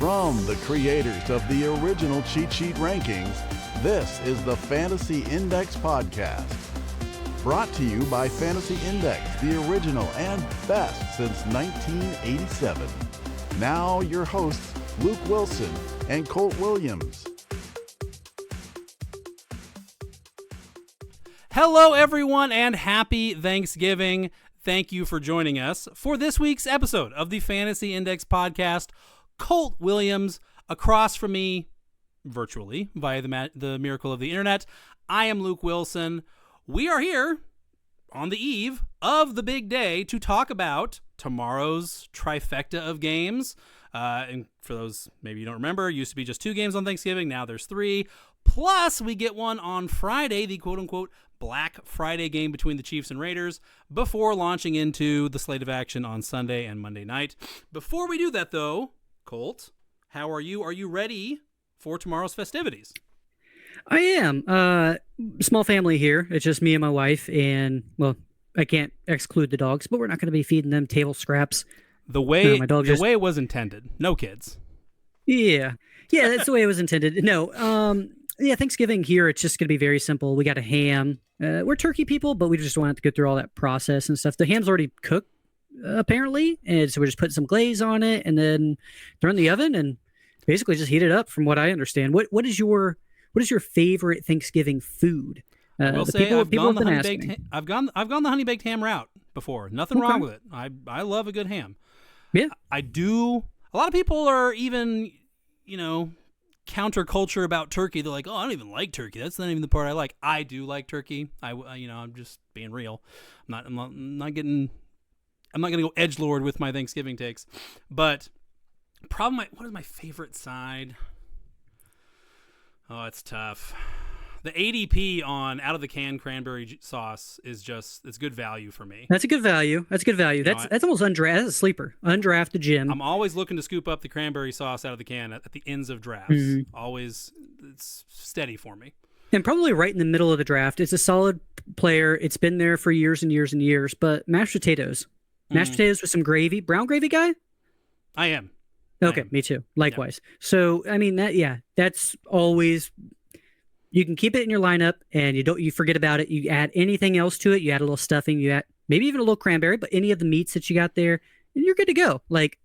From the creators of the original Cheat Sheet Rankings, this is the Fantasy Index Podcast. Brought to you by Fantasy Index, the original and best since 1987. Now your hosts, Luke Wilson and Colt Williams. Hello, everyone, and happy Thanksgiving. Thank you for joining us for this week's episode of the Fantasy Index Podcast. Colt Williams, across from me, virtually, via the miracle of the internet. I am Luke Wilson. We are here on the eve of the big day to talk about tomorrow's trifecta of games. And for those maybe you don't remember, it used to be just 2 games on Thanksgiving. Now there's 3. Plus, we get one on Friday, the quote-unquote Black Friday game between the Chiefs and Raiders, before launching into the slate of action on Sunday and Monday night. Before we do that, though, Colt, how are you? Are you ready for tomorrow's festivities? I am. Small family here. It's just me and my wife, and, well, I can't exclude the dogs, but we're not going to be feeding them table scraps. The way it was intended. No kids. Yeah, that's the way it was intended. No, Thanksgiving here, it's just going to be very simple. We got a ham. We're turkey people, but we just don't have to go through all that process and stuff. The ham's already cooked, apparently, and so we're just putting some glaze on it and then throw it in the oven and basically just heat it up, from what I understand. What is your favorite Thanksgiving food? I will say I've gone the honey baked ham route before. Nothing wrong with it. I love a good ham. Yeah, I do. A lot of people are even, counterculture about turkey. They're like, "Oh, I don't even like turkey. That's not even the part I like." I do like turkey. I'm just being real. I'm not going to go edgelord with my Thanksgiving takes. But what is my favorite side? Oh, it's tough. The ADP on out of the can cranberry sauce is it's good value for me. That's a good value. That's almost undrafted. That's a sleeper. Undrafted gem. I'm always looking to scoop up the cranberry sauce out of the can at the ends of drafts. Mm-hmm. Always, it's steady for me. And probably right in the middle of the draft. It's a solid player. It's been there for years and years and years. But mashed potatoes. Mashed potatoes with some gravy. Brown gravy guy? I am. Okay, me too. Likewise. Yeah. So, I mean, that's always... You can keep it in your lineup, and you forget about it. You add anything else to it. You add a little stuffing. You add maybe even a little cranberry, but any of the meats that you got there, and you're good to go. Like,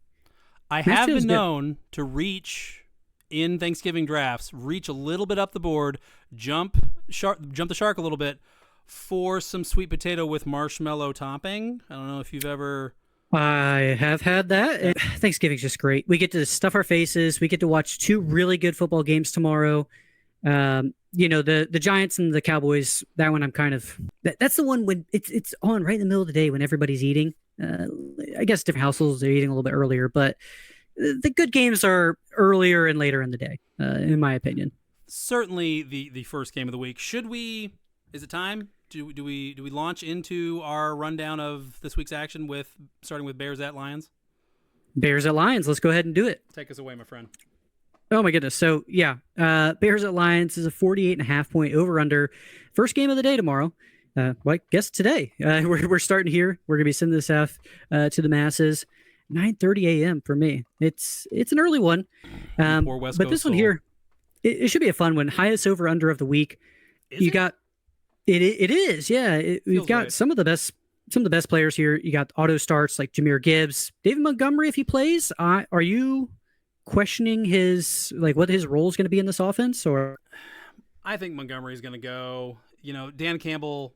I have been known to reach in Thanksgiving drafts, reach a little bit up the board, jump the shark a little bit for some sweet potato with marshmallow topping. I don't know if you've ever. I have had that. Thanksgiving's just great. We get to stuff our faces. We get to watch 2 really good football games tomorrow. The Giants and the Cowboys, that one I'm kind of... That's the one when it's on right in the middle of the day when everybody's eating. I guess different households are eating a little bit earlier, but the good games are earlier and later in the day, in my opinion. Certainly the first game of the week. Is it time? Do we launch into our rundown of this week's action starting with Bears at Lions? Bears at Lions. Let's go ahead and do it. Take us away, my friend. Oh my goodness. So Bears at Lions is a 48.5 point over/under. First game of the day tomorrow. I guess today. We're starting here. We're gonna be sending this out to the masses. 9:30 a.m. for me. It's an early one. Poor West but Coast this one soul. here, it should be a fun one. Highest over/under of the week. It is. Yeah. We've got right. some of the best players here. You got auto starts like Jahmyr Gibbs, David Montgomery if he plays. Are you questioning what his role is going to be in this offense? Or I think Montgomery's going to go. Dan Campbell,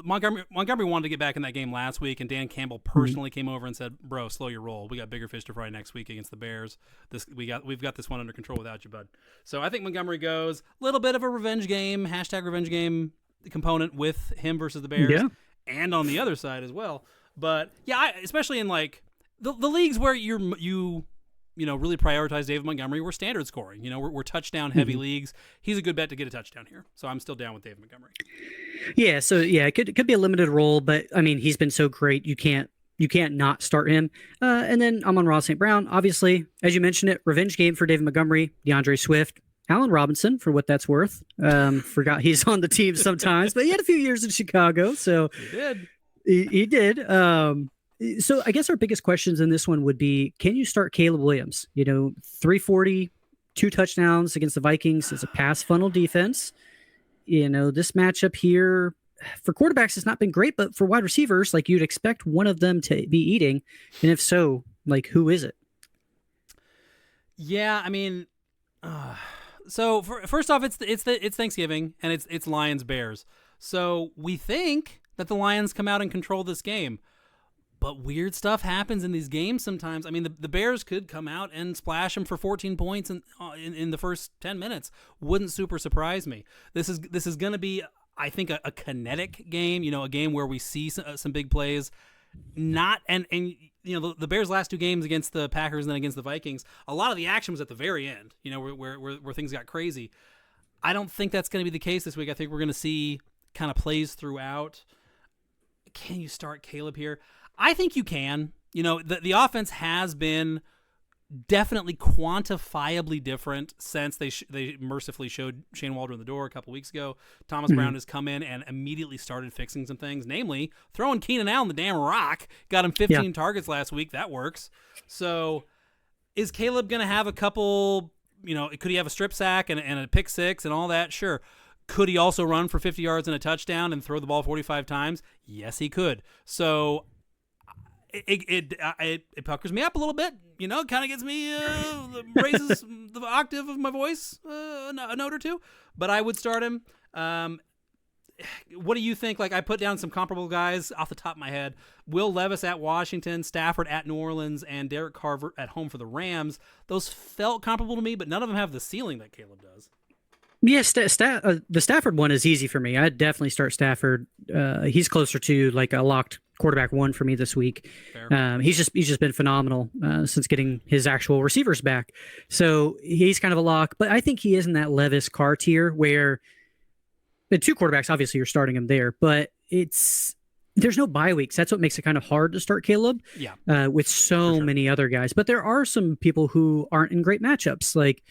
Montgomery wanted to get back in that game last week, and Dan Campbell personally came over and said, "Bro, slow your roll. We got bigger fish to fry next week against the Bears. We've got this one under control without you, bud." So I think Montgomery goes. A little bit of a revenge game, #revenge game component with him versus the Bears, and on the other side as well. But yeah, especially in like the leagues where you really prioritize David Montgomery. We're standard scoring. We're touchdown heavy leagues. He's a good bet to get a touchdown here. So I'm still down with David Montgomery. Yeah. So yeah, it could be a limited role, but I mean, he's been so great. You can't not start him. And then I'm on Ross St. Brown. Obviously, as you mentioned it, revenge game for David Montgomery, DeAndre Swift, Allen Robinson, for what that's worth. Forgot he's on the team sometimes, but he had a few years in Chicago. So he did. He did. So I guess our biggest questions in this one would be, can you start Caleb Williams? 340, 2 touchdowns against the Vikings. It's a pass funnel defense. This matchup here for quarterbacks has not been great, but for wide receivers, like, you'd expect one of them to be eating. And if so, like, who is it? Yeah, I mean, so first off, it's Thanksgiving and it's Lions Bears. So we think that the Lions come out and control this game. But weird stuff happens in these games sometimes. I mean, the Bears could come out and splash them for 14 points in the first 10 minutes. Wouldn't super surprise me. This is going to be, I think, a kinetic game. A game where we see some big plays. The Bears' last 2 games against the Packers and then against the Vikings, a lot of the action was at the very end. Where things got crazy. I don't think that's going to be the case this week. I think we're going to see kind of plays throughout. Can you start Caleb here? I think you can. The offense has been definitely quantifiably different since they mercifully showed Shane Waldron the door a couple weeks ago. Thomas Brown has come in and immediately started fixing some things, namely throwing Keenan Allen the damn rock. Got him 15 targets last week. That works. So is Caleb going to have a couple, could he have a strip sack and a pick six and all that? Sure. Could he also run for 50 yards and a touchdown and throw the ball 45 times? Yes, he could. So it puckers me up a little bit, kind of gets me, raises the octave of my voice a note or two, but I would start him. What do you think? Like, I put down some comparable guys off the top of my head. Will Levis at Washington, Stafford at New Orleans, and Derek Carr at home for the Rams. Those felt comparable to me, but none of them have the ceiling that Caleb does. Yes, the Stafford one is easy for me. I'd definitely start Stafford. He's closer to like a locked quarterback one for me this week. He's just been phenomenal since getting his actual receivers back. So he's kind of a lock, but I think he is in that Levis Carr tier where the 2 quarterbacks, obviously you're starting him there, but there's no bye weeks. That's what makes it kind of hard to start Caleb with so many other guys. But there are some people who aren't in great matchups. Like,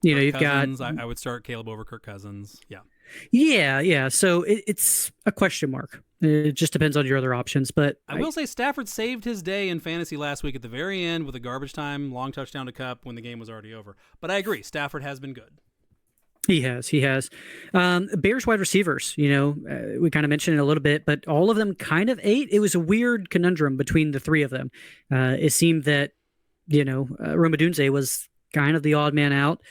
you've Cousins, got... I would start Caleb over Kirk Cousins. Yeah. So it's a question mark. It just depends on your other options. But I will say Stafford saved his day in fantasy last week at the very end with a garbage time, long touchdown to Kupp when the game was already over. But I agree, Stafford has been good. He has. Bears wide receivers, we kind of mentioned it a little bit, but all of them kind of ate. It was a weird conundrum between the 3 of them. It seemed that, Rome Odunze was kind of the odd man out.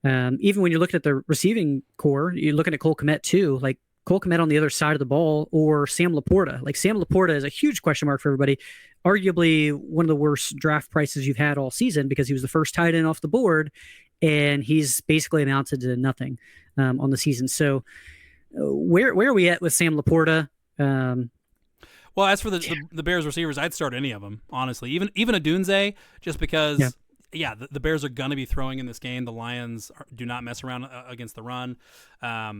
Even when you're looking at the receiving core, you're looking at Cole Kmet too, like Cole Kmet on the other side of the ball, or Sam Laporta. Like, Sam Laporta is a huge question mark for everybody. Arguably one of the worst draft prices you've had all season because he was the first tight end off the board, and he's basically amounted to nothing on the season. So where are we at with Sam Laporta? Well, as for the Bears receivers, I'd start any of them, honestly. Even Odunze, just because... Yeah, the Bears are going to be throwing in this game. The Lions do not mess around against the run. I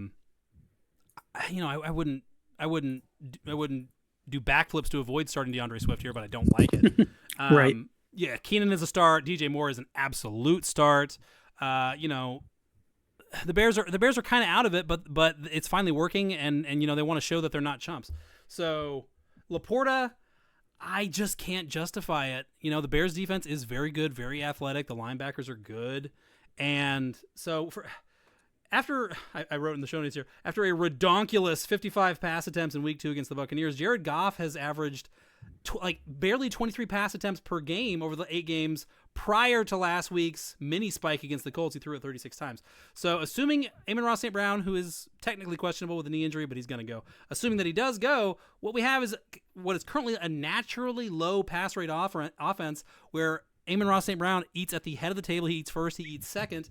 wouldn't do backflips to avoid starting DeAndre Swift here, but I don't like it. Right. Yeah, Keenan is a start. DJ Moore is an absolute start. The Bears are kind of out of it, but it's finally working, and they want to show that they're not chumps. So Laporta, I just can't justify it. The Bears defense is very good, very athletic. The linebackers are good. And so I wrote in the show notes here, after a redonkulous 55 pass attempts in week 2 against the Buccaneers, Jared Goff has averaged barely 23 pass attempts per game over the 8 games prior to last week's mini spike against the Colts. He threw it 36 times. So assuming Amon-Ra St. Brown, who is technically questionable with a knee injury, but he's going to go, assuming that he does go, what we have is what is currently a naturally low pass rate offense where Amon-Ra St. Brown eats at the head of the table. He eats first, he eats second.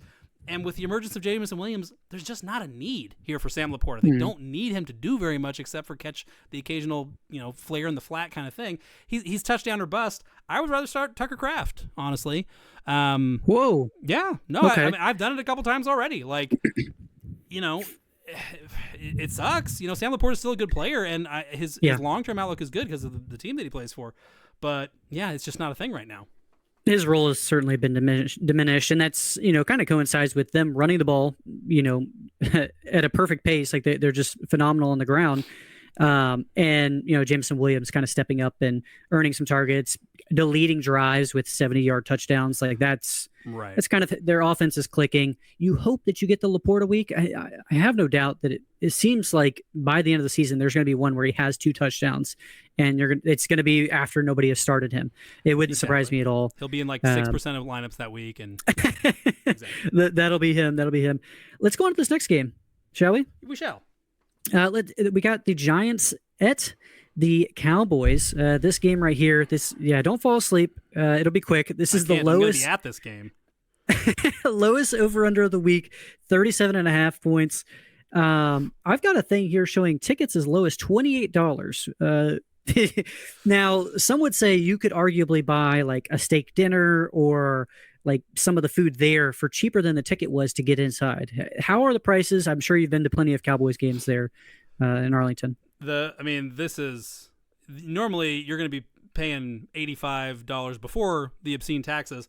And with the emergence of Jameson Williams, there's just not a need here for Sam Laporta. They don't need him to do very much except for catch the occasional, flare in the flat kind of thing. He's touchdown or bust. I would rather start Tucker Kraft, honestly. Whoa. Yeah. No, okay. I've done it a couple times already. Like, it sucks. Sam Laporta is still a good player, and his long-term outlook is good because of the team that he plays for. But, yeah, it's just not a thing right now. His role has certainly been diminished, and that's, kind of coincides with them running the ball, at a perfect pace. Like they're just phenomenal on the ground. And, Jameson Williams kind of stepping up and earning some targets, deleting drives with 70-yard touchdowns. Like that's kind of their offense is clicking. You hope that you get the Laporta week. I have no doubt that it seems like by the end of the season, there's going to be one where he has 2 touchdowns, and it's going to be after nobody has started him. It wouldn't surprise me at all. He'll be in like 6% of lineups that week. And exactly. That'll be him. Let's go on to this next game, shall we? We shall. We got the Giants at the Cowboys. This game right here. Don't fall asleep. It'll be quick. This is the lowest. I'm gonna be at this game. Lowest over under of the week, 37.5 points. I've got a thing here showing tickets as low as $28. Now, some would say you could arguably buy like a steak dinner or like some of the food there for cheaper than the ticket was to get inside. How are the prices? I'm sure you've been to plenty of Cowboys games there in Arlington. This is normally you're going to be paying $85 before the obscene taxes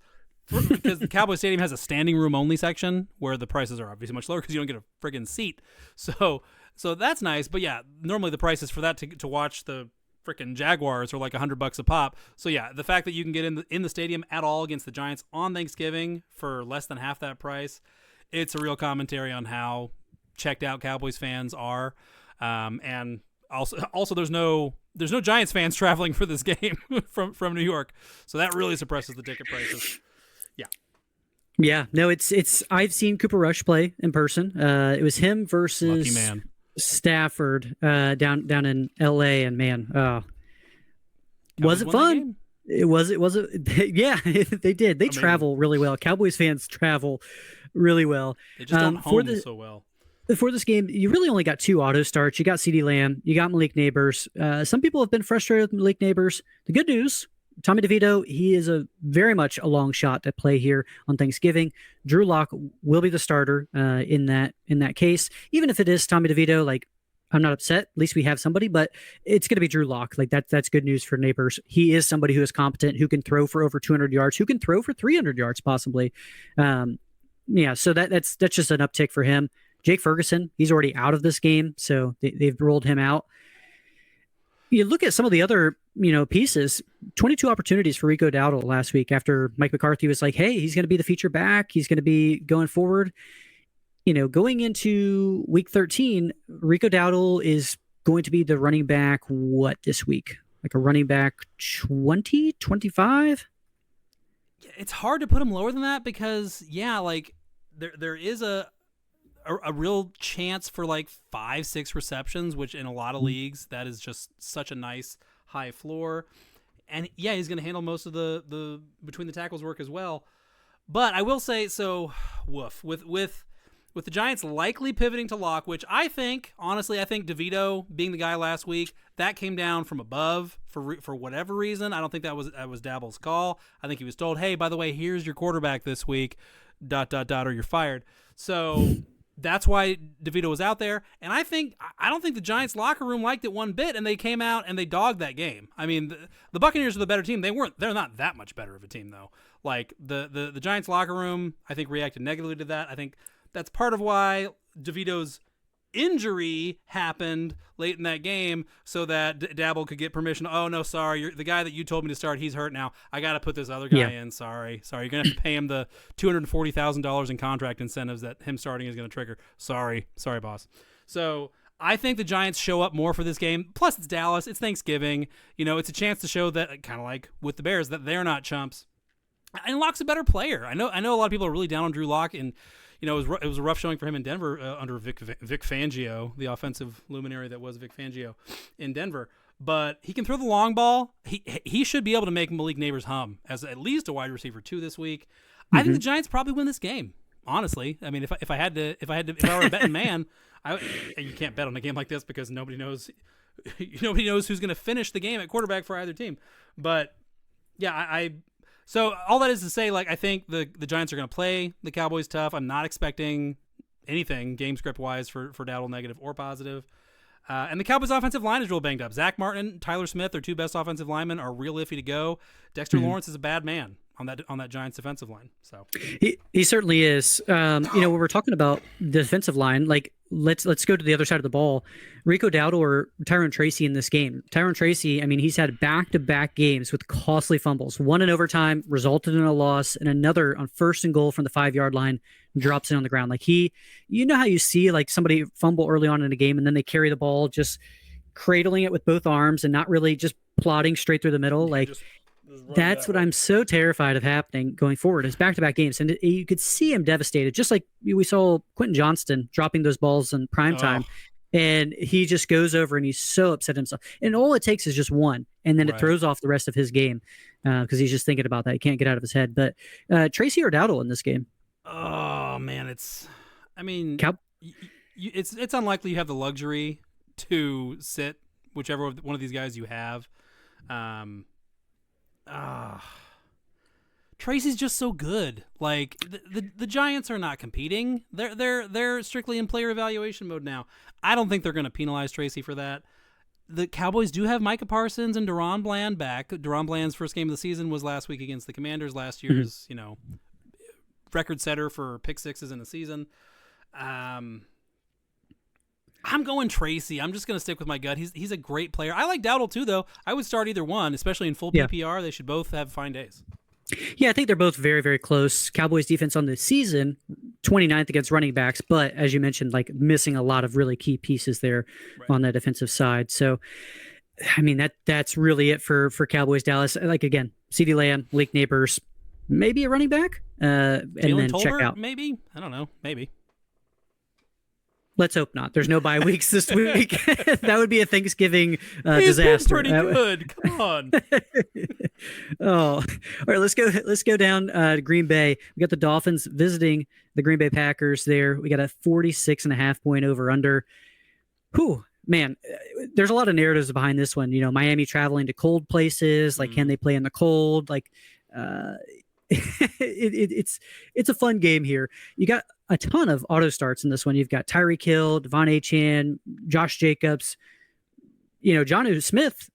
because the Cowboys Stadium has a standing room only section where the prices are obviously much lower because you don't get a friggin' seat. So that's nice. But yeah, normally the prices for that to watch the freaking Jaguars are like $100 a pop. So yeah, the fact that you can get in the stadium at all against the Giants on Thanksgiving for less than half that price, it's a real commentary on how checked out Cowboys fans are. And also there's no Giants fans traveling for this game from New York. So that really suppresses the ticket prices. Yeah. Yeah, no, it's I've seen Cooper Rush play in person. It was him versus Lucky man. Stafford down in LA, and man, was it fun? It was yeah, they did. They travel really well. Cowboys fans travel really well. They just don't home so well. For this game, you really only got 2 auto starts. You got CeeDee Lamb, you got Malik Neighbors. Some people have been frustrated with Malik Neighbors. The good news, Tommy DeVito, he is very much a long shot to play here on Thanksgiving. Drew Lock will be the starter in that case. Even if it is Tommy DeVito, like I'm not upset. At least we have somebody, but it's going to be Drew Lock. Like that's good news for Neighbors. He is somebody who is competent, who can throw for over 200 yards, who can throw for 300 yards possibly. So that's just an uptick for him. Jake Ferguson, he's already out of this game, so they've ruled him out. You look at some of the other, pieces, 22 opportunities for Rico Dowdle last week after Mike McCarthy was like, hey, he's going to be the feature back. He's going to be going forward. Going into week 13, Rico Dowdle is going to be the running back, this week? Like a running back 20, 25? It's hard to put him lower than that because, there is a real chance for like 5-6 receptions, which in a lot of leagues, that is just such a nice high floor. And yeah, he's going to handle most of the between the tackles work as well. But I will say, with the Giants likely pivoting to Lock, which I think DeVito being the guy last week, that came down from above for whatever reason. I don't think that was Daboll's call. I think he was told, hey, by the way, here's your quarterback this week, ... or you're fired. So that's why DeVito was out there. And I don't think the Giants locker room liked it one bit, and they came out and they dogged that game. I mean, the Buccaneers are the better team. They're not that much better of a team though. Like the Giants locker room, I think reacted negatively to that. I think that's part of why DeVito's injury happened late in that game so that Dabble could get permission. Oh no, sorry, the guy that you told me to start, he's hurt now. I got to put this other guy in. Sorry, you're gonna have to pay him the $240,000 in contract incentives that him starting is gonna trigger. Sorry, boss. So I think the Giants show up more for this game. Plus, it's Dallas. It's Thanksgiving. It's a chance to show that, kind of like with the Bears, that they're not chumps. And Locke's a better player. I know a lot of people are really down on Drew Lock, and it was a rough showing for him in Denver under Vic Fangio, the offensive luminary that was Vic Fangio in Denver. But he can throw the long ball. He should be able to make Malik Neighbors hum as at least a wide receiver 2 this week. Mm-hmm. I think the Giants probably win this game. Honestly, I mean, if I were a betting man, you can't bet on a game like this because nobody knows who's going to finish the game at quarterback for either team. But yeah, So all that is to say, I think the Giants are going to play the Cowboys tough. I'm not expecting anything game script wise for Dowdle, negative or positive. And the Cowboys offensive line is real banged up. Zach Martin, Tyler Smith, their 2 best offensive linemen, are real iffy to go. Dexter Lawrence is a bad man on that Giants defensive line. So he certainly is. When we're talking about the defensive line, let's go to the other side of the ball. Rico Dowdle or Tyrone Tracy in this game. Tyrone Tracy, I mean, he's had back-to-back games with costly fumbles. One in overtime, resulted in a loss, and another on 1st and goal from the 5-yard line, drops it on the ground. Like you know how you see like somebody fumble early on in a game and then they carry the ball just cradling it with both arms and not really just plodding straight through the middle. Like that's what I'm so terrified of happening going forward is back-to-back games. And you could see him devastated, just like we saw Quentin Johnston dropping those balls in prime time. And he just goes over and he's so upset himself. And all it takes is just one. And then it throws off the rest of his game because he's just thinking about that. He can't get out of his head. But Tracy or Dowdle in this game? Oh, man. It's unlikely you have the luxury to sit whichever one of these guys you have. Tracy's just so good. Like the Giants are not competing. They're strictly in player evaluation mode now. I don't think they're going to penalize Tracy for that. The Cowboys do have Micah Parsons and Deron Bland back. Deron Bland's first game of the season was last week against the Commanders. Last year's, record setter for pick sixes in a season. I'm going Tracy. I'm just going to stick with my gut. He's a great player. I like Dowdle too, though. I would start either one, especially in full PPR. They should both have fine days. Yeah, I think they're both very, very close. Cowboys defense on the season, 29th against running backs, but as you mentioned, like missing a lot of really key pieces there on the defensive side. So, I mean, that's really it for Cowboys Dallas. Like, again, CeeDee Lamb, Malik Neighbors, maybe a running back, and then Tolbert, check out. Maybe? I don't know. Maybe. Let's hope not. There's no bye weeks this week. That would be a Thanksgiving He's disaster. Been pretty good. Come on. All right. Let's go down to Green Bay. We got the Dolphins visiting the Green Bay Packers there. We got a 46.5 point over under. Whew, man, there's a lot of narratives behind this one. Miami traveling to cold places. Like, can they play in the cold? Like, it's a fun game here. You got a ton of auto starts in this one. You've got Tyreek Hill, Devon Achane, Josh Jacobs, Jonnu Smith.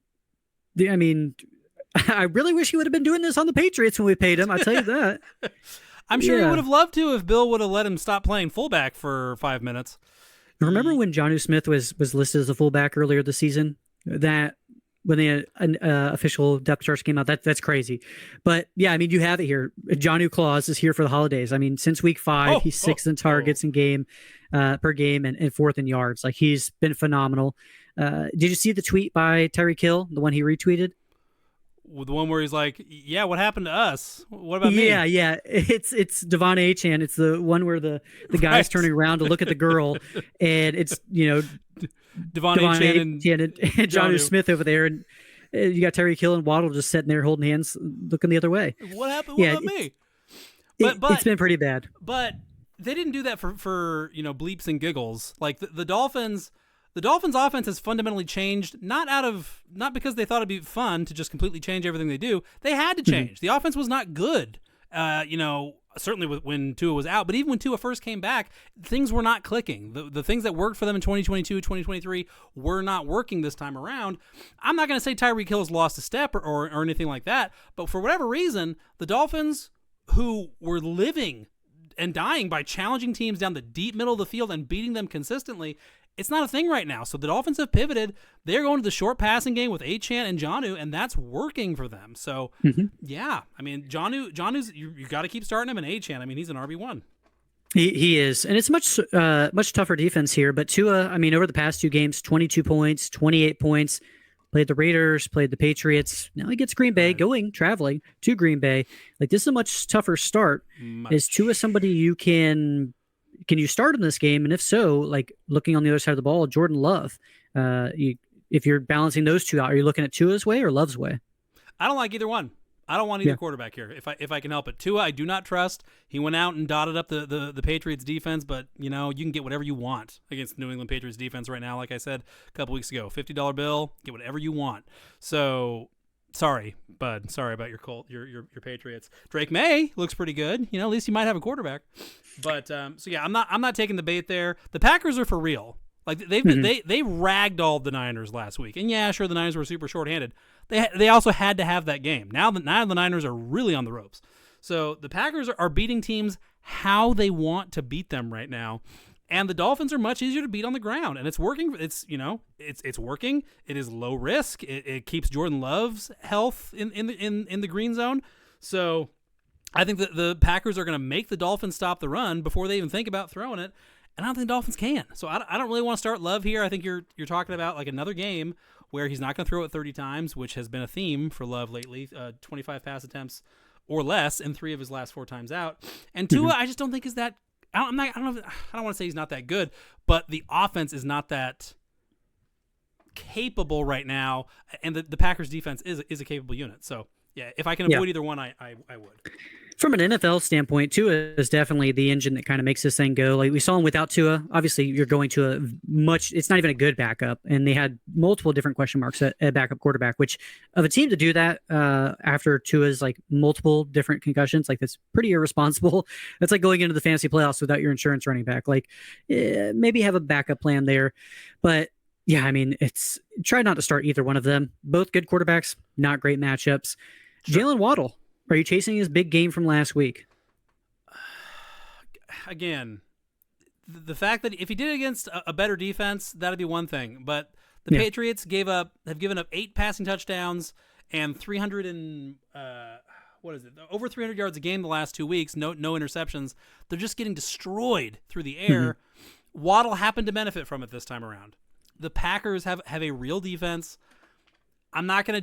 I mean, I really wish he would have been doing this on the Patriots when we paid him. I'll tell you that. I'm sure he would have loved to if Bill would have let him stop playing fullback for 5 minutes. Remember when Jonnu Smith was listed as a fullback earlier this season? That when the official depth charts came out, that's crazy. But yeah, I mean, you have it here. Jonnu Claus is here for the holidays. I mean, since week 5, he's 6th in targets in game per game and 4th in yards. Like, he's been phenomenal. Did you see the tweet by Tyreek Hill, the one he retweeted? The one where he's like, "Yeah, what happened to us? What about me?" Yeah. It's Devon Achane. It's the one where the guy's turning around to look at the girl, and it's Devon Achane and Jonnu Smith over there, and you got Tyreek Hill and Waddle just sitting there holding hands, looking the other way. What happened? What about me? But it's been pretty bad. But they didn't do that for bleeps and giggles. Like the Dolphins. The Dolphins' offense has fundamentally changed, not because they thought it'd be fun to just completely change everything they do. They had to change. The offense was not good, certainly when Tua was out. But even when Tua first came back, things were not clicking. The things that worked for them in 2022, 2023 were not working this time around. I'm not going to say Tyreek Hill has lost a step or anything like that, but for whatever reason, the Dolphins, who were living and dying by challenging teams down the deep middle of the field and beating them consistently, it's not a thing right now. So the Dolphins have pivoted. They're going to the short passing game with Achane and Jonnu, and that's working for them. So, yeah, I mean, Jonnu's you got to keep starting him, and Achane, I mean, he's an RB1. He is, and it's much tougher defense here. But Tua, I mean, over the past 2 games, 22 points, 28 points. Played the Raiders, played the Patriots. Now he gets Green Bay, traveling to Green Bay. Like, this is a much tougher start. Is Tua somebody you can you start in this game? And if so, like, looking on the other side of the ball, Jordan Love. If you're balancing those two out, are you looking at Tua's way or Love's way? I don't like either one. I don't want either quarterback here if I can help it. Tua, I do not trust. He went out and dotted up the Patriots defense, but you can get whatever you want against New England Patriots defense right now. Like I said a couple weeks ago, $50 bill, get whatever you want. So sorry, bud. Sorry about your Colt, your Patriots. Drake May looks pretty good. At least you might have a quarterback. But so yeah, I'm not taking the bait there. The Packers are for real. Like they ragdolled the Niners last week, and yeah, sure, the Niners were super shorthanded. They also had to have that game. Now the Niners are really on the ropes. So the Packers are beating teams how they want to beat them right now, And the Dolphins are much easier to beat on the ground, and it's working. It's working. It is low risk. It keeps Jordan Love's health in the green zone. So I think that the Packers are going to make the Dolphins stop the run before they even think about throwing it, and I don't think the Dolphins can. So I don't really want to start Love here. I think you're talking about like another game where he's not going to throw it 30 times, which has been a theme for Love lately. 25 pass attempts or less in 3 of his last 4 times out. And Tua, I just don't think is that. I don't want to say he's not that good, but the offense is not that capable right now, and the Packers defense is a capable unit. So yeah, if I can avoid either one, I would. From an NFL standpoint, Tua is definitely the engine that kind of makes this thing go. Like we saw him without Tua. Obviously, you're going to it's not even a good backup, and they had multiple different question marks at backup quarterback. Which of a team to do that after Tua's like multiple different concussions, like that's pretty irresponsible. That's like going into the fantasy playoffs without your insurance running back. Like maybe have a backup plan there, but yeah, I mean, try not to start either one of them. Both good quarterbacks, not great matchups. Sure. Jalen Waddle. Are you chasing his big game from last week? Again, the fact that if he did it against a better defense, that'd be one thing. But the Patriots have given up 8 passing touchdowns and over 300 yards a game the last 2 weeks. No interceptions. They're just getting destroyed through the air. Mm-hmm. Waddle happened to benefit from it this time around. The Packers have a real defense. I'm not gonna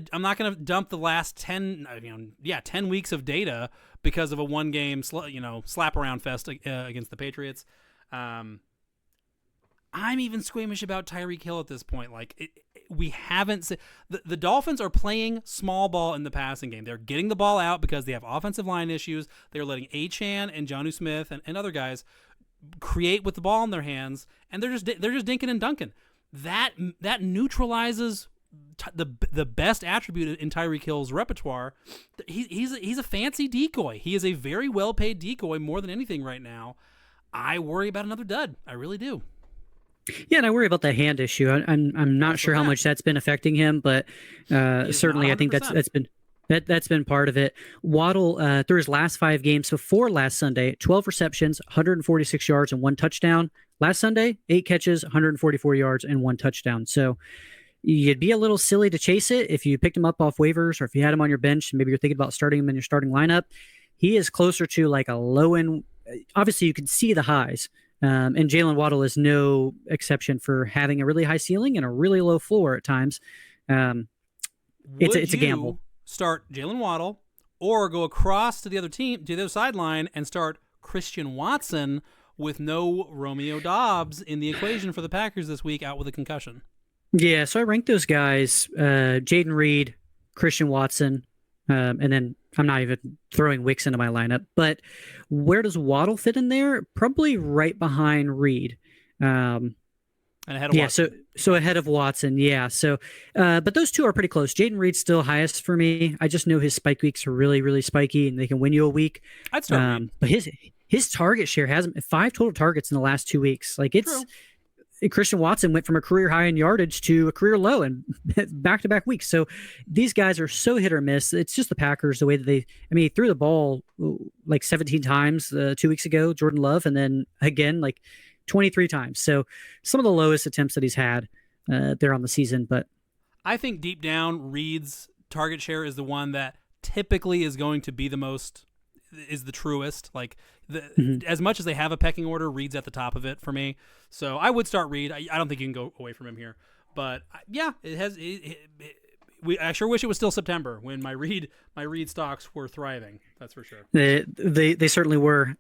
dump the last 10 weeks of data because of a 1-game slap around fest against the Patriots. I'm even squeamish about Tyreek Hill at this point. Like we haven't the Dolphins are playing small ball in the passing game. They're getting the ball out because they have offensive line issues. They're letting Achane and Jonnu Smith and other guys create with the ball in their hands, and they're just dinking and dunking. That neutralizes the best attribute in Tyreek Hill's repertoire. He's a fancy decoy. He is a very well-paid decoy more than anything right now. I worry about another dud. I really do. Yeah, and I worry about the hand issue. I'm not sure how much that's been affecting him, but certainly I think that's been part of it. Waddle, through his last 5 games before last Sunday, 12 receptions, 146 yards, and 1 touchdown. Last Sunday, 8 catches, 144 yards, and 1 touchdown. So you'd be a little silly to chase it if you picked him up off waivers or if you had him on your bench and maybe you're thinking about starting him in your starting lineup. He is closer to like a low end. Obviously, you can see the highs. And Jalen Waddle is no exception for having a really high ceiling and a really low floor at times. It's a gamble. Start Jalen Waddle or go across to the other team, to the other sideline, and start Christian Watson with no Romeo Doubs in the equation for the Packers this week, out with a concussion? Yeah, so I ranked those guys, Jaden Reed, Christian Watson, and then I'm not even throwing Wicks into my lineup. But where does Waddle fit in there? Probably right behind Reed. And ahead of Watson. So ahead of Watson, yeah. So, but those two are pretty close. Jaden Reed's still highest for me. I just know his spike weeks are really, really spiky, and they can win you a week. I'd start Reed. But his target share hasn't 5 total targets in the last 2 weeks. Like it's. True. Christian Watson went from a career high in yardage to a career low in back-to-back weeks. So these guys are so hit or miss. It's just the Packers, the way that he threw the ball like 17 times 2 weeks ago, Jordan Love, and then again like 23 times. So some of the lowest attempts that he's had there on the season. But I think deep down, Reed's target share is the one that typically is going to be the truest. Like as much as they have a pecking order, Reed's at the top of it for me. So I would start Reed. I don't think you can go away from him here. But yeah, I sure wish it was still September when my Reed stocks were thriving. That's for sure. They certainly were.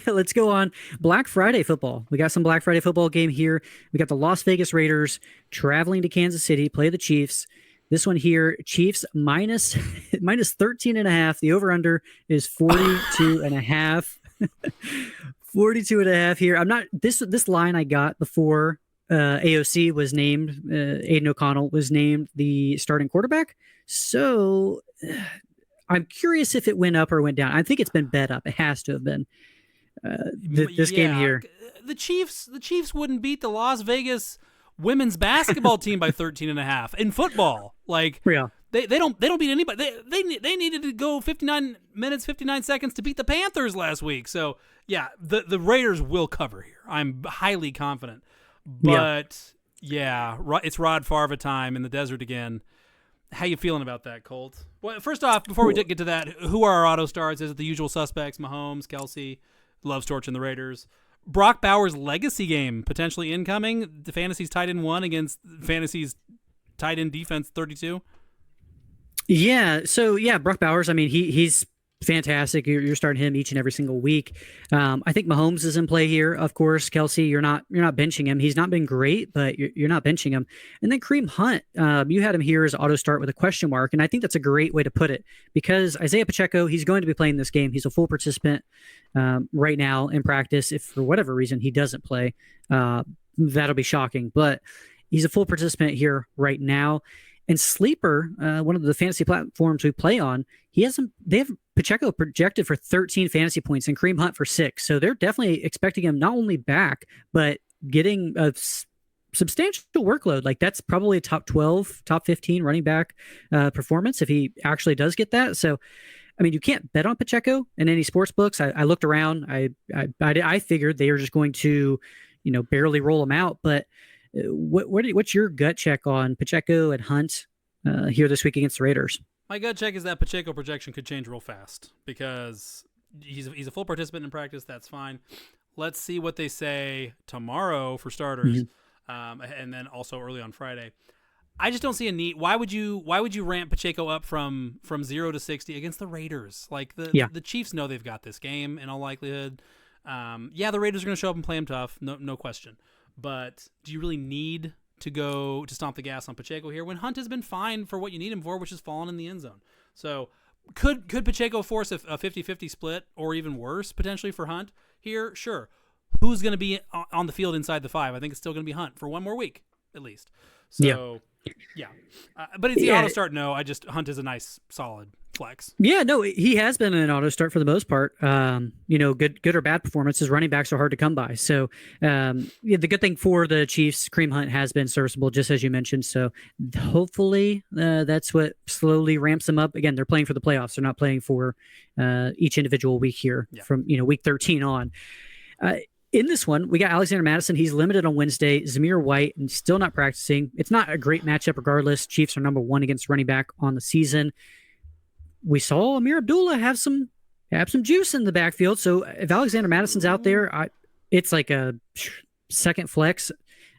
Let's go on Black Friday football. We got some Black Friday football game here. We got the Las Vegas Raiders traveling to Kansas City, play the Chiefs. This one here, Chiefs minus 13.5. The over-under is 42.5. 42.5 here. I'm not this line I got before AOC was named. Aiden O'Connell was named the starting quarterback. So I'm curious if it went up or went down. I think it's been bet up. It has to have been this game here. The Chiefs wouldn't beat the Las Vegas women's basketball team by 13.5 in football. Like, yeah. They don't beat anybody. They needed to go 59 minutes 59 seconds to beat the Panthers last week. So yeah, the Raiders will cover here. I'm highly confident. But yeah, it's Rod Favre time in the desert again. How you feeling about that, Colt? Well, first off, before we get to that, who are our auto stars? Is it the usual suspects? Mahomes, Kelsey, loves torching the Raiders. Brock Bowers' legacy game potentially incoming. The Fantasy's tight end 1 against Fantasy's tight end defense 32. Yeah. So yeah, Brock Bowers. I mean, he's fantastic. You're starting him each and every single week. I think Mahomes is in play here. Of course, Kelsey, you're not benching him. He's not been great, but you're not benching him. And then Kareem Hunt, you had him here as auto start with a question mark, and I think that's a great way to put it because Isaiah Pacheco, he's going to be playing this game. He's a full participant right now in practice. If for whatever reason he doesn't play, that'll be shocking. But he's a full participant here right now. And Sleeper, one of the fantasy platforms we play on, they have Pacheco projected for 13 fantasy points and Kareem Hunt for 6. So they're definitely expecting him not only back, but getting a substantial workload. Like that's probably a top 12, top 15 running back performance if he actually does get that. So, I mean, you can't bet on Pacheco in any sports books. I looked around. I figured they were just going to, barely roll him out, but what's your gut check on Pacheco and Hunt here this week against the Raiders? My gut check is that Pacheco projection could change real fast because he's a full participant in practice. That's fine. Let's see what they say tomorrow for starters, and then also early on Friday. I just don't see a need. Why would you ramp Pacheco up from 0 to 60 against the Raiders? Like the Chiefs know they've got this game in all likelihood. The Raiders are going to show up and play them tough, no question. But do you really need to go to stomp the gas on Pacheco here when Hunt has been fine for what you need him for, which is falling in the end zone? So could Pacheco force a 50-50 split or even worse potentially for Hunt here? Sure. Who's going to be on the field inside the 5? I think it's still going to be Hunt for one more week at least. So yeah. But it's the auto start. No, Hunt is a nice solid flex. Yeah, no, he has been an auto start for the most part. Good or bad performances. Running backs are hard to come by. So, the good thing for the Chiefs, Kareem Hunt has been serviceable, just as you mentioned. So, hopefully, that's what slowly ramps them up. Again, they're playing for the playoffs. They're not playing for each individual week here from week 13 on. In this one, we got Alexander Madison. He's limited on Wednesday. Zamir White, and still not practicing. It's not a great matchup regardless. Chiefs are number 1 against running back on the season. We saw Amir Abdullah have some juice in the backfield. So if Alexander Madison's out there, it's like a second flex.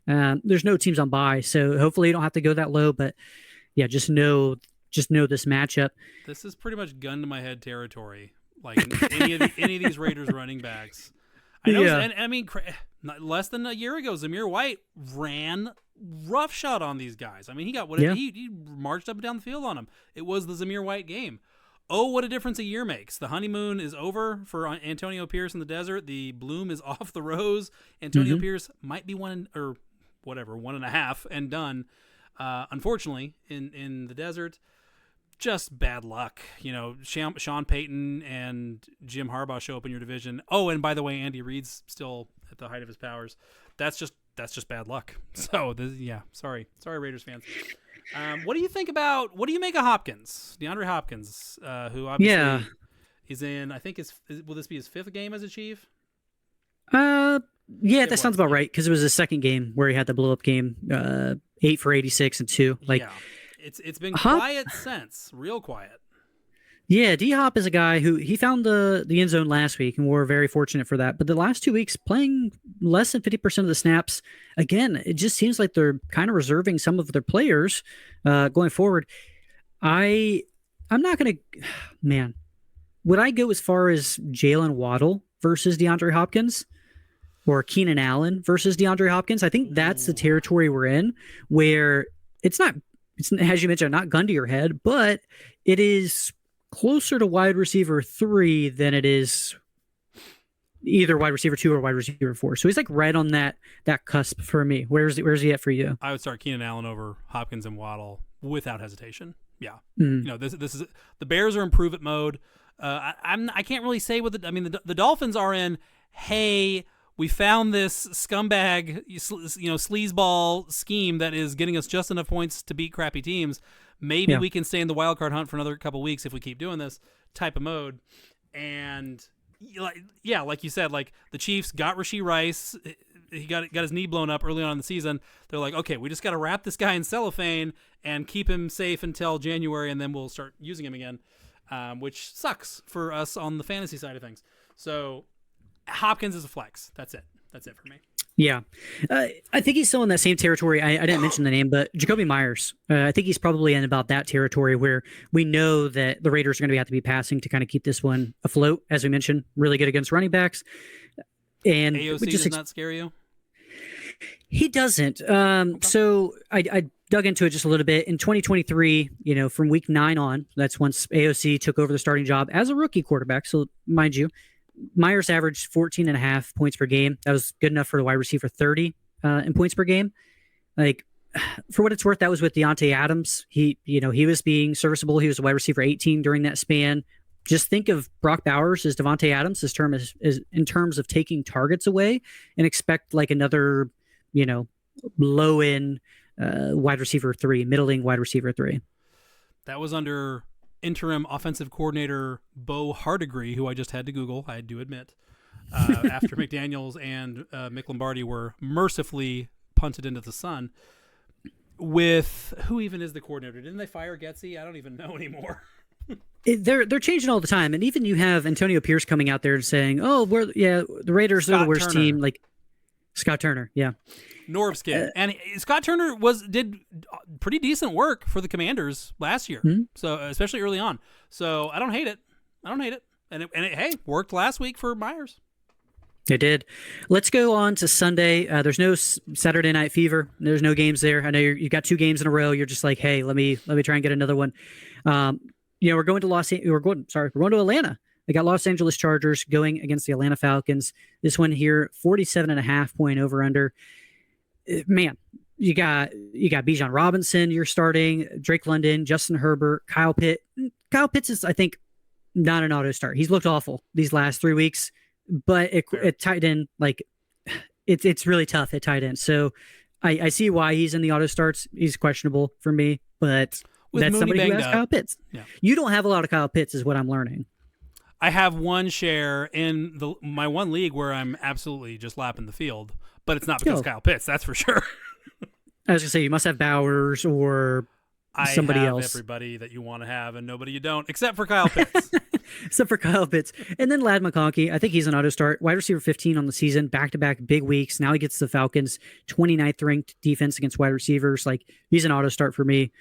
There's no teams on bye, so hopefully you don't have to go that low. But yeah, just know this matchup. This is pretty much gun to my head territory. Like any of these Raiders running backs. I know, and I mean, less than a year ago, Zamir White ran roughshod on these guys. I mean, he got he marched up and down the field on them. It was the Zamir White game. Oh, what a difference a year makes. The honeymoon is over for Antonio Pierce in the desert. The bloom is off the rose. Antonio Pierce might be 1.5 and done. Unfortunately, in the desert. Just bad luck. Sean Payton and Jim Harbaugh show up in your division. Oh, and by the way, Andy Reid's still at the height of his powers. That's just bad luck. So, sorry Raiders fans. What do you make of Hopkins? DeAndre Hopkins, who obviously is in, I think will this be his 5th game as a Chief? That sounds about right, because it was his 2nd game where he had the blow-up game, 8 for 86 and 2. It's been quiet since, real quiet. Yeah, D-Hop is a guy who he found the end zone last week, and we're very fortunate for that. But the last 2 weeks, playing less than 50% of the snaps, again, it just seems like they're kind of reserving some of their players going forward. I'm not going to... Man, would I go as far as Jalen Waddle versus DeAndre Hopkins? Or Keenan Allen versus DeAndre Hopkins? I think that's the territory we're in, where it's, as you mentioned, not gun to your head, but it is closer to wide receiver 3 than it is either wide receiver 2 or wide receiver 4. So he's like right on that cusp for me. Where's he at for you? I would start Keenan Allen over Hopkins and Waddle without hesitation. Yeah. This is the Bears are in prove it mode. I can't really say what the Dolphins are in. Hey, we found this scumbag, sleazeball scheme that is getting us just enough points to beat crappy teams. Maybe we can stay in the wild card hunt for another couple weeks if we keep doing this type of mode. And like you said, like the Chiefs got Rashee Rice. He got his knee blown up early on in the season. They're like, okay, we just got to wrap this guy in cellophane and keep him safe until January, and then we'll start using him again, which sucks for us on the fantasy side of things. So Hopkins is a flex. That's it. That's it for me. Yeah. I think he's still in that same territory. I didn't mention the name, but Jacoby Myers. I think he's probably in about that territory where we know that the Raiders are going to have to be passing to kind of keep this one afloat. As we mentioned, really good against running backs. And AOC does not scare you? He doesn't. So I dug into it just a little bit. In 2023, from week 9 on, that's once AOC took over the starting job as a rookie quarterback. So mind you, Myers averaged 14.5 points per game. That was good enough for the wide receiver 30 in points per game. Like, for what it's worth, that was with Deontay Adams. He was being serviceable. He was a wide receiver 18 during that span. Just think of Brock Bowers as Devontae Adams. His term is in terms of taking targets away, and expect like another, low end wide receiver 3, middling wide receiver 3. That was under interim offensive coordinator Bo Hardigree, who I just had to Google, I do admit, after McDaniels and Mick Lombardi were mercifully punted into the sun. With who even is the coordinator? Didn't they fire Getsy? I don't even know anymore. They're changing all the time, and even you have Antonio Pierce coming out there and saying, "Oh, the Raiders are the worst team." Like Scott Turner, yeah, Norv's kid, and Scott Turner did pretty decent work for the Commanders last year. Mm-hmm. So especially early on. So I don't hate it, and it worked last week for Myers. It did. Let's go on to Sunday. There's no Saturday Night Fever. There's no games there. I know you got 2 games in a row. You're just like, hey, let me try and get another one. We're going to Atlanta. I got Los Angeles Chargers going against the Atlanta Falcons. This one here, 47.5 point over under. Man, you got Bijan Robinson. You're starting Drake London, Justin Herbert, Kyle Pitts. Kyle Pitts is, I think, not an auto start. He's looked awful these last 3 weeks, but it tight end, like it's really tough at tight end. So I see why he's in the auto starts. He's questionable for me, but that's Mooney somebody who has Kyle Pitts. Yeah. You don't have a lot of Kyle Pitts, is what I'm learning. I have one share in my one league where I'm absolutely just lapping the field, but it's not because of Kyle Pitts, that's for sure. I was going to say, you must have Bowers or somebody else. I have everybody that you want to have and nobody you don't, except for Kyle Pitts. Except for Kyle Pitts. And then Ladd McConkey, I think he's an auto start. Wide receiver 15 on the season, back-to-back big weeks. Now he gets the Falcons, 29th ranked defense against wide receivers. Like, he's an auto start for me.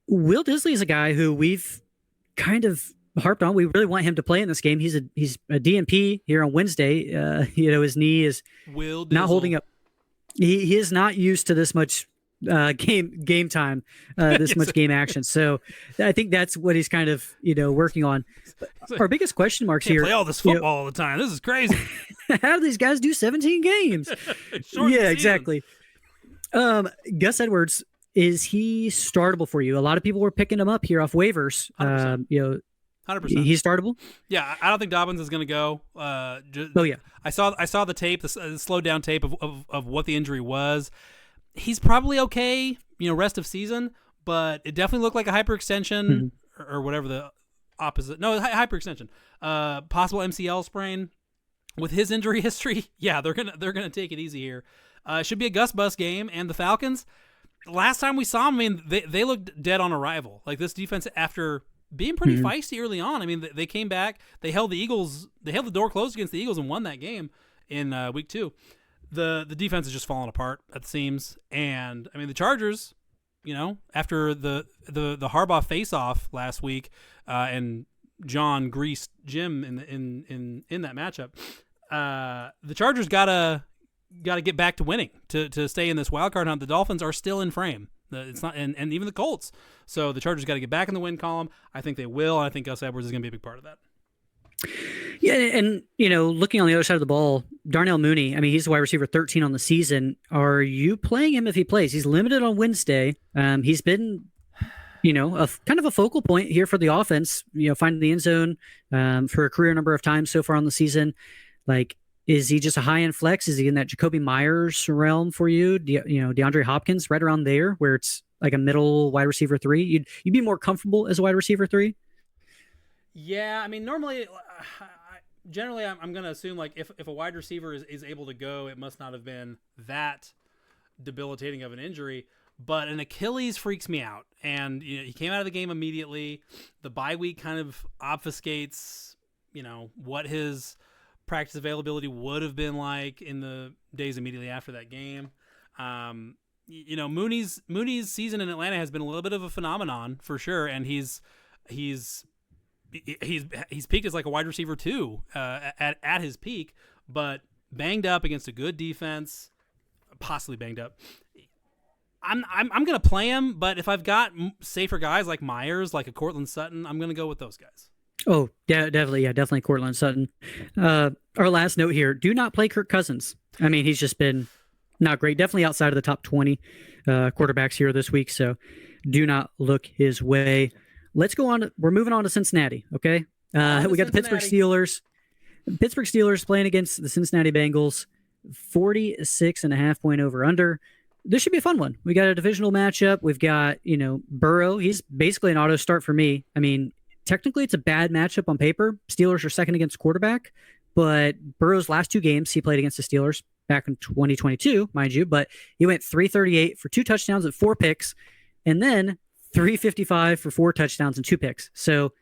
Will Disley is a guy who we've kind of harped on. We really want him to play in this game. He's a DNP here on Wednesday. His knee is not holding up. He is not used to this much game time, this much game action. So I think that's what he's kind of working on. Our biggest question marks here. Play all this football all the time. This is crazy. How do these guys do 17 games? Yeah, exactly. Gus Edwards, is he startable for you? A lot of people were picking him up here off waivers. 100%. 100%. He's startable. Yeah, I don't think Dobbins is going to go. Yeah, I saw the tape, the slowed down tape of what the injury was. He's probably okay, rest of season, but it definitely looked like a hyperextension or whatever the opposite. No, hyperextension. Possible MCL sprain. With his injury history, yeah, they're gonna take it easy here. It should be a Gus Bus game, and the Falcons. Last time we saw them, they looked dead on arrival. Like this defense, after being pretty feisty early on, they came back. They held the door closed against the Eagles and won that game in week 2. The defense is just falling apart at the seams, and the Chargers, after the Harbaugh face-off last week, and John greased Jim in that matchup. The Chargers gotta get back to winning to stay in this wild card hunt. The Dolphins are still in frame. It's not, and even the Colts. So the Chargers got to get back in the win column. I think they will. And I think Gus Edwards is going to be a big part of that. Yeah, and looking on the other side of the ball, Darnell Mooney. He's the wide receiver 13 on the season. Are you playing him if he plays? He's limited on Wednesday. He's been, a kind of a focal point here for the offense. Finding the end zone for a career number of times so far on the season. Like, Is he just a high-end flex? Is he in that Jacoby Myers realm for you? DeAndre Hopkins, right around there, where it's like a middle wide receiver 3? You'd be more comfortable as a wide receiver 3? Yeah, I mean, normally, generally, I'm going to assume like if a wide receiver is able to go, it must not have been that debilitating of an injury. But an Achilles freaks me out, and he came out of the game immediately. The bye week kind of obfuscates, what his practice availability would have been like in the days immediately after that game. Mooney's season in Atlanta has been a little bit of a phenomenon for sure, and he's peaked as like a wide receiver too at his peak, but banged up against a good defense, possibly banged up. I'm gonna play him, but if I've got safer guys like Myers, like a Cortland Sutton, I'm gonna go with those guys. Oh, yeah, definitely Cortland Sutton. Our last note here: do not play Kirk Cousins. I mean, he's just been not great. Definitely outside of the top 20 quarterbacks here this week, so do not look his way. Let's go on. We're moving on to Cincinnati. Okay, we got the Pittsburgh Steelers. Pittsburgh Steelers playing against the Cincinnati Bengals. 46.5 point over under. This should be a fun one. We got a divisional matchup. We've got Burrow. He's basically an auto start for me. I mean, technically it's a bad matchup on paper. Steelers are second against quarterback, but Burrow's last 2 games he played against the Steelers back in 2022, mind you, but he went 338 for 2 touchdowns and 4 picks, and then 355 for 4 touchdowns and 2 picks. So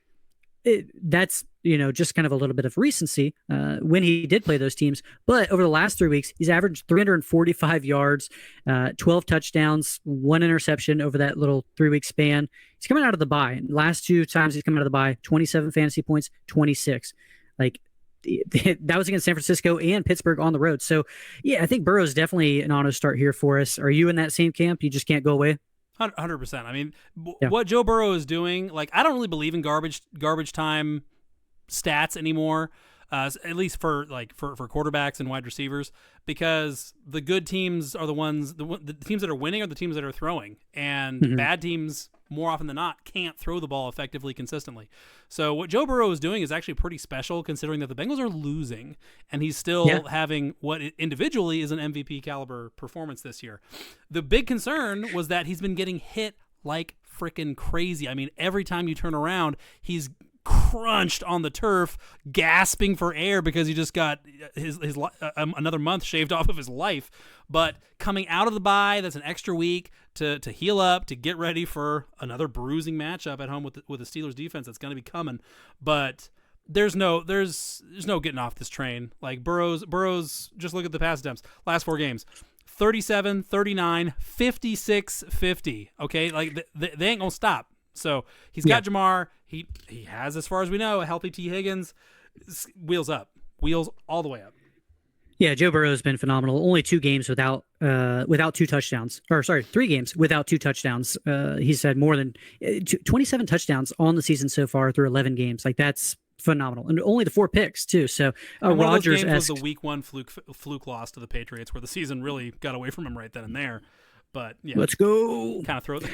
that's just kind of a little bit of recency when he did play those teams. But over the last 3 weeks, he's averaged 345 yards, 12 touchdowns, 1 interception over that little 3-week span. He's coming out of the bye. Last 2 times he's come out of the bye, 27 fantasy points, 26. Like, that was against San Francisco and Pittsburgh on the road. So, yeah, I think Burrow's definitely an auto start here for us. Are you in that same camp? You just can't go away? 100%. I mean, what Joe Burrow is doing, like, I don't really believe in garbage time stats anymore, at least for quarterbacks and wide receivers, because the good teams are the teams that are winning are the teams that are throwing, and bad teams more often than not can't throw the ball effectively consistently. So what Joe Burrow is doing is actually pretty special, considering that the Bengals are losing and he's still having what individually is an MVP caliber performance this year. The big concern was that he's been getting hit like freaking crazy. I mean, every time you turn around, he's crunched on the turf, gasping for air because he just got his another month shaved off of his life. But coming out of the bye, that's an extra week to heal up, to get ready for another bruising matchup at home with the Steelers defense that's going to be coming. But there's no getting off this train. Like Burrow's just look at the pass attempts. Last 4 games. 37, 39, 56, 50. Okay, like they ain't gonna stop. So he's got Jamar. He has, as far as we know, a healthy T. Higgins. Wheels all the way up. Yeah, Joe Burrow has been phenomenal. Only 2 games without 2 touchdowns. 3 games without 2 touchdowns. He's had more than 27 touchdowns on the season so far through 11 games. Like, that's phenomenal, and only the 4 picks too. So Rodgers was the week 1 fluke loss to the Patriots, where the season really got away from him right then and there. But yeah, let's go. Kind of throw it.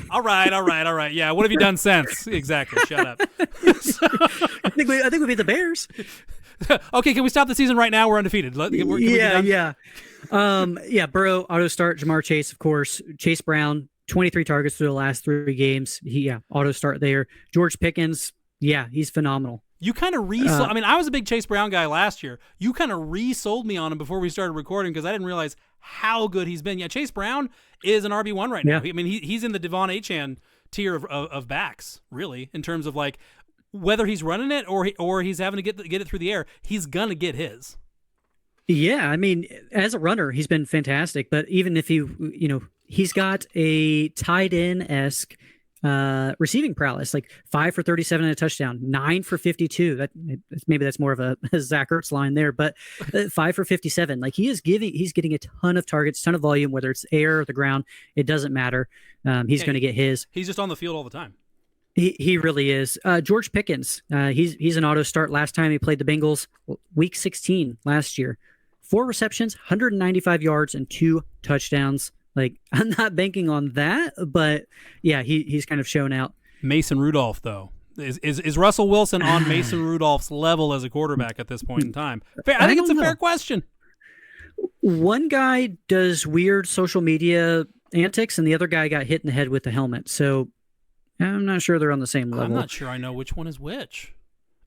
All right. Yeah, what have you done since? Exactly. Shut up. I think we beat the Bears. Okay, can we stop the season right now? We're undefeated. Yeah. Burrow, auto start. Jamar Chase, of course. Chase Brown, 23 targets through the last 3 games. Auto start there. George Pickens, he's phenomenal. You kind of resold. I mean, I was a big Chase Brown guy last year. You kind of resold me on him before we started recording because I didn't realize how good he's been. Yeah, Chase Brown is an RB1 right now. I mean, he's in the Devon Achane tier of backs, really, in terms of like whether he's running it or he's having to get it through the air. He's gonna get his. Yeah, I mean, as a runner, he's been fantastic. But even if he's got a tight end-esque receiving prowess, like 5 for 37 and a touchdown, 9 for 52. Maybe that's more of a Zach Ertz line there, but 5 for 57. Like, he's getting a ton of targets, ton of volume, whether it's air or the ground, it doesn't matter. He's going to get his. He's just on the field all the time. He really is. George Pickens, he's an auto start. Last time he played the Bengals, week 16 last year, 4 receptions, 195 yards, and 2 touchdowns. Like, I'm not banking on that, but yeah, he's kind of shown out. Mason Rudolph, though, Is Russell Wilson on Mason Rudolph's level as a quarterback at this point in time? I think it's a fair question. One guy does weird social media antics, and the other guy got hit in the head with the helmet. So I'm not sure they're on the same level. I'm not sure I know which one is which.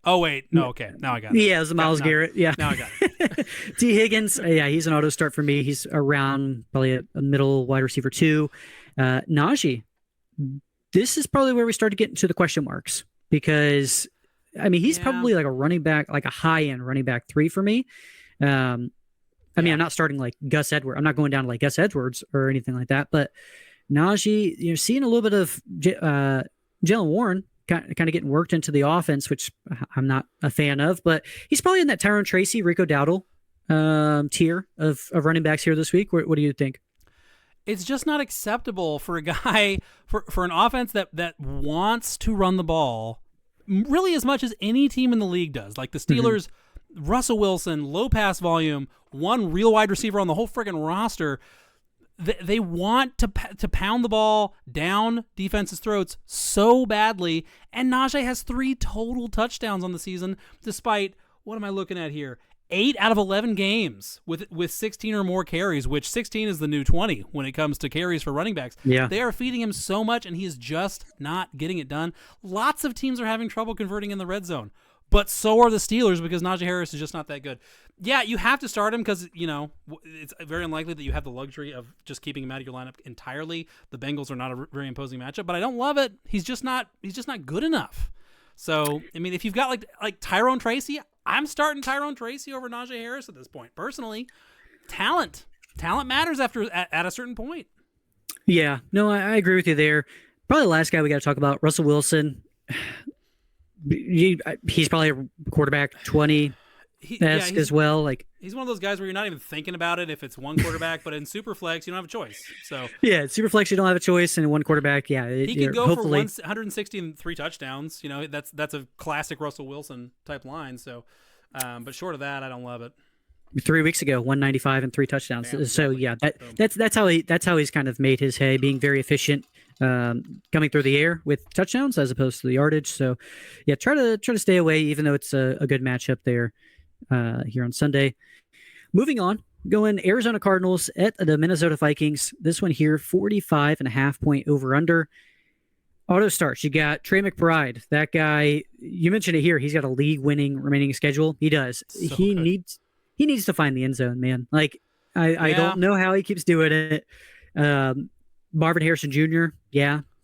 Oh, wait. No, okay. Now I got it. Yeah, it was Myles Garrett. Yeah. Now I got it. T. Higgins, he's an auto start for me. He's around probably a middle wide receiver 2. Najee, this is probably where we start to get into the question marks because, he's probably like a running back, like a high-end running back 3 for me. I'm not starting like Gus Edwards. I'm not going down to like Gus Edwards or anything like that. But Najee, seeing a little bit of Jalen Warren kind of getting worked into the offense, which I'm not a fan of. But he's probably in that Tyrone Tracy, Rico Dowdle tier of running backs here this week. What do you think? It's just not acceptable for a guy, for an offense that wants to run the ball really as much as any team in the league does. Like the Steelers, Russell Wilson, low pass volume, one real wide receiver on the whole friggin' roster. They want to pound the ball down defenses' throats so badly, and Najee has 3 total touchdowns on the season, despite, what am I looking at here? 8 out of 11 games with 16 or more carries, which 16 is the new 20 when it comes to carries for running backs. Yeah. They are feeding him so much, and he is just not getting it done. Lots of teams are having trouble converting in the red zone, but so are the Steelers because Najee Harris is just not that good. Yeah, you have to start him because, it's very unlikely that you have the luxury of just keeping him out of your lineup entirely. The Bengals are not a very imposing matchup, but I don't love it. He's just not good enough. So, if you've got like Tyrone Tracy, I'm starting Tyrone Tracy over Najee Harris at this point. Personally, talent matters at a certain point. Yeah, no, I agree with you there. Probably the last guy we got to talk about, Russell Wilson. He's probably a quarterback 20 as well. Like he's one of those guys where you're not even thinking about it if it's one quarterback, but in Superflex you don't have a choice. So yeah, Superflex you don't have a choice, and one quarterback, he could go for 160 and 3 touchdowns. That's a classic Russell Wilson type line. So, but short of that, I don't love it. 3 weeks ago, 195 and 3 touchdowns. Damn, so exactly. yeah, that's how he's kind of made his hay, being very efficient. Coming through the air with touchdowns as opposed to the yardage. So, yeah, try to stay away, even though it's a good matchup there here on Sunday. Moving on, going Arizona Cardinals at the Minnesota Vikings. This one here, 45.5 point over under. Auto starts. You got Trey McBride. That guy, you mentioned it here. He's got a league-winning remaining schedule. He does. So he good. needs to find the end zone, man. Like I don't know how he keeps doing it. Marvin Harrison Jr.,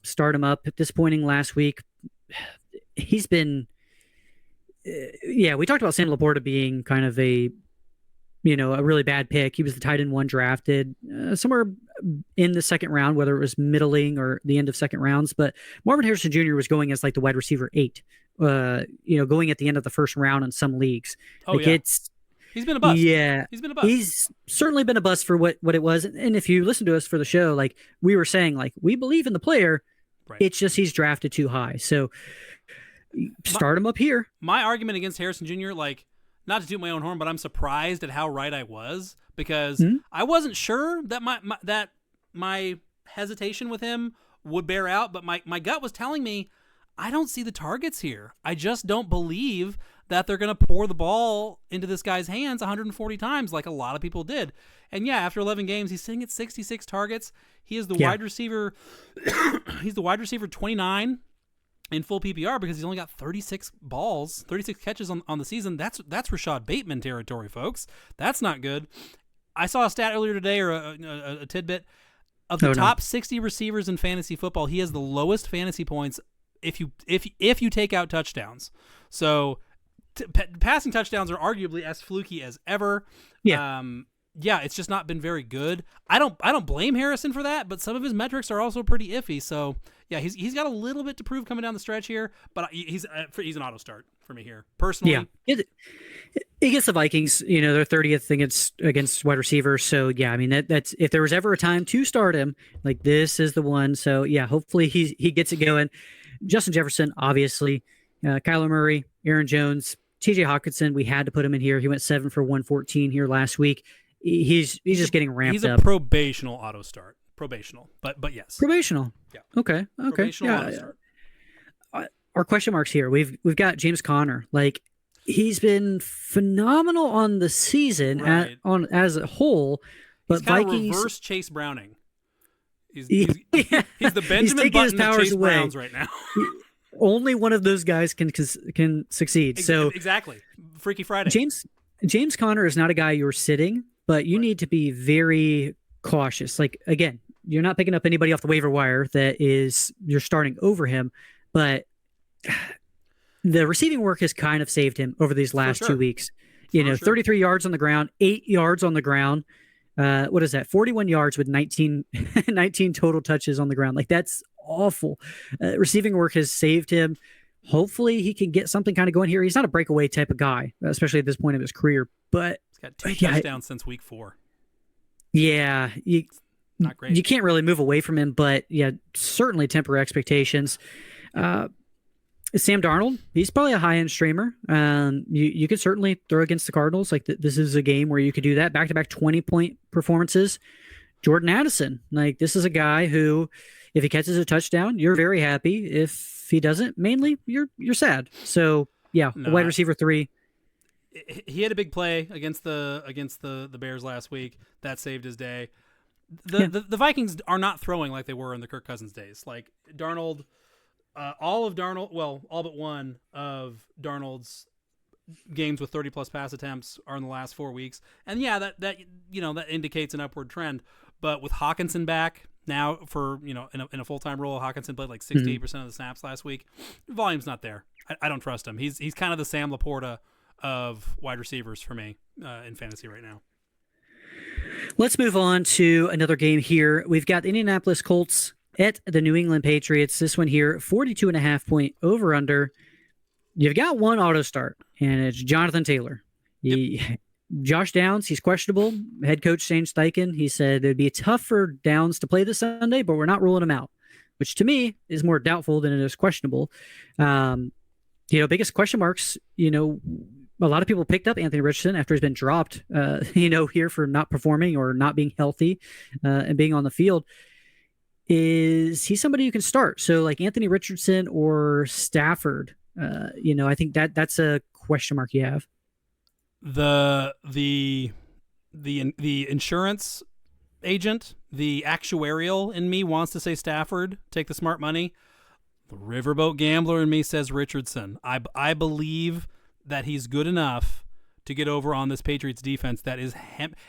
start him up. Disappointing last week. He's been, we talked about Sam Laporta being kind of a really bad pick. He was the tight end 1 drafted somewhere in the second round, whether it was middling or the end of second rounds. But Marvin Harrison Jr. was going as like the wide receiver 8, going at the end of the first round in some leagues. He's been a bust. Yeah. He's been a bust. He's certainly been a bust for what it was. And if you listen to us for the show, like we were saying, like we believe in the player. Right. It's just he's drafted too high. So start him up here. My argument against Harrison Jr., like, not to toot my own horn, but I'm surprised at how right I was because I wasn't sure that my hesitation with him would bear out, but my gut was telling me I don't see the targets here. I just don't believe that they're going to pour the ball into this guy's hands 140 times like a lot of people did. And yeah, after 11 games, he's sitting at 66 targets. He is the wide receiver. He's the wide receiver 29 in full PPR because he's only got 36 catches on the season. That's Rashad Bateman territory, folks. That's not good. I saw a stat earlier today, or a tidbit of the top 60 receivers in fantasy football. He has the lowest fantasy points if you take out touchdowns. So passing touchdowns are arguably as fluky as ever. It's just not been very good. I don't blame Harrison for that, but some of his metrics are also pretty iffy. So yeah, he's got a little bit to prove coming down the stretch here, but he's an auto start for me here personally. Yeah, it gets the Vikings. They're 30th against wide receivers. So yeah, that's if there was ever a time to start him, like this is the one. So yeah, hopefully he gets it going. Justin Jefferson, obviously, Kyler Murray, Aaron Jones, T.J. Hawkinson. We had to put him in here. He went 7 for 114 here last week. He's just getting ramped up. He's a probational auto start. Probational, but yes. Probational. Yeah. Okay. Probational auto start. our question marks here. We've got James Conner. Like, he's been phenomenal on the season Right. as a whole, but He's kind Vikings of reverse Chase Browning. He's Yeah. the Benjamin taking his Button of powers Chase away. Browns right now. only one of those guys can succeed. So exactly, Freaky Friday. James Conner is not a guy you're sitting, but you need to be very cautious. Like, again, you're not picking up anybody off the waiver wire you're starting over him, but the receiving work has kind of saved him over these last 2 weeks. 33 yards on the ground, 8 yards on the ground. What is that? 41 yards with 19 total touches on the ground. Like, that's awful. Receiving work has saved him. Hopefully he can get something kind of going here. He's not a breakaway type of guy, especially at this point of his career, but he's got 2 touchdowns since week 4. Yeah. Not great. You can't really move away from him, but yeah, certainly temper expectations. Sam Darnold, he's probably a high-end streamer. You could certainly throw against the Cardinals. Like, this is a game where you could do that. Back-to-back 20-point performances. Jordan Addison, like, this is a guy who, if he catches a touchdown, you're very happy. If he doesn't, mainly, you're sad. So, yeah, wide receiver 3. He had a big play against the Bears last week. That saved his day. The Vikings are not throwing like they were in the Kirk Cousins days. Like, Darnold... all but one of Darnold's games with 30-plus pass attempts are in the last 4 weeks. And yeah, that indicates an upward trend. But with Hawkinson back now for, in a full-time role, Hawkinson played like 68% of the snaps last week. Volume's not there. I don't trust him. He's kind of the Sam Laporta of wide receivers for me in fantasy right now. Let's move on to another game here. We've got the Indianapolis Colts at the New England Patriots. This one here, 42.5-point over-under. You've got one auto start, and it's Jonathan Taylor. Josh Downs, he's questionable. Head coach Shane Steichen, he said it'd be tough for Downs to play this Sunday, but we're not ruling him out, which to me is more doubtful than it is questionable. Biggest question marks, a lot of people picked up Anthony Richardson after he's been dropped, here for not performing or not being healthy and being on the field. Is he somebody you can start? So like Anthony Richardson or Stafford, I think that's a question mark you have. The insurance agent, the actuarial in me wants to say Stafford, take the smart money. The riverboat gambler in me says Richardson. I believe that he's good enough to get over on this Patriots defense that is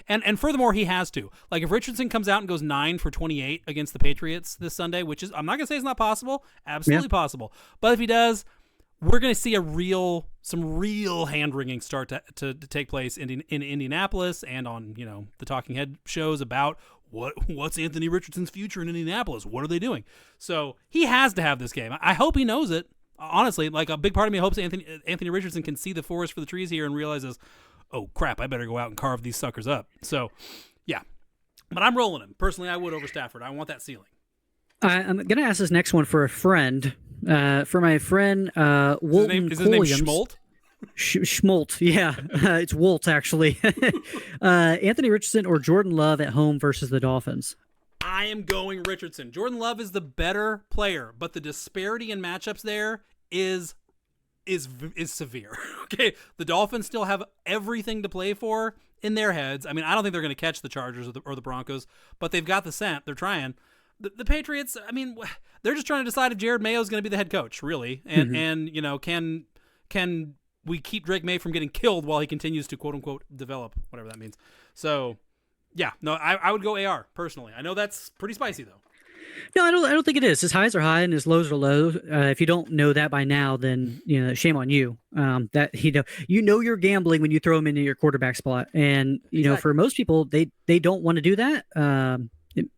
and furthermore, he has to. Like, if Richardson comes out and goes 9 for 28 against the Patriots this Sunday, which is, I'm not going to say it's not possible, absolutely possible. But if he does, we're going to see some real hand-wringing start to take place in Indianapolis and on, the talking head shows about what's Anthony Richardson's future in Indianapolis? What are they doing? So he has to have this game. I hope he knows it. Honestly, like, a big part of me hopes Anthony Richardson can see the forest for the trees here and realizes, oh, crap, I better go out and carve these suckers up. So, yeah. But I'm rolling him. Personally, I would over Stafford. I want that ceiling. I'm going to ask this next one for a friend. For my friend, Walton Is his name Williams. Schmolt? Schmolt, yeah. It's Wolt, actually. Anthony Richardson or Jordan Love at home versus the Dolphins? I am going Richardson. Jordan Love is the better player, but the disparity in matchups there is severe. Okay, the Dolphins still have everything to play for in their heads. I mean, I don't think they're going to catch the Chargers or the Broncos, but they've got the scent. They're trying. The Patriots, I mean, they're just trying to decide if Jared Mayo is going to be the head coach, really, and can we keep Drake May from getting killed while he continues to quote unquote develop, whatever that means. So. Yeah, no, I would go AR personally. I know that's pretty spicy though. No, I don't think it is. His highs are high and his lows are low. If you don't know that by now, then shame on you. That you're gambling when you throw him into your quarterback spot, and Exactly. for most people, they don't want to do that.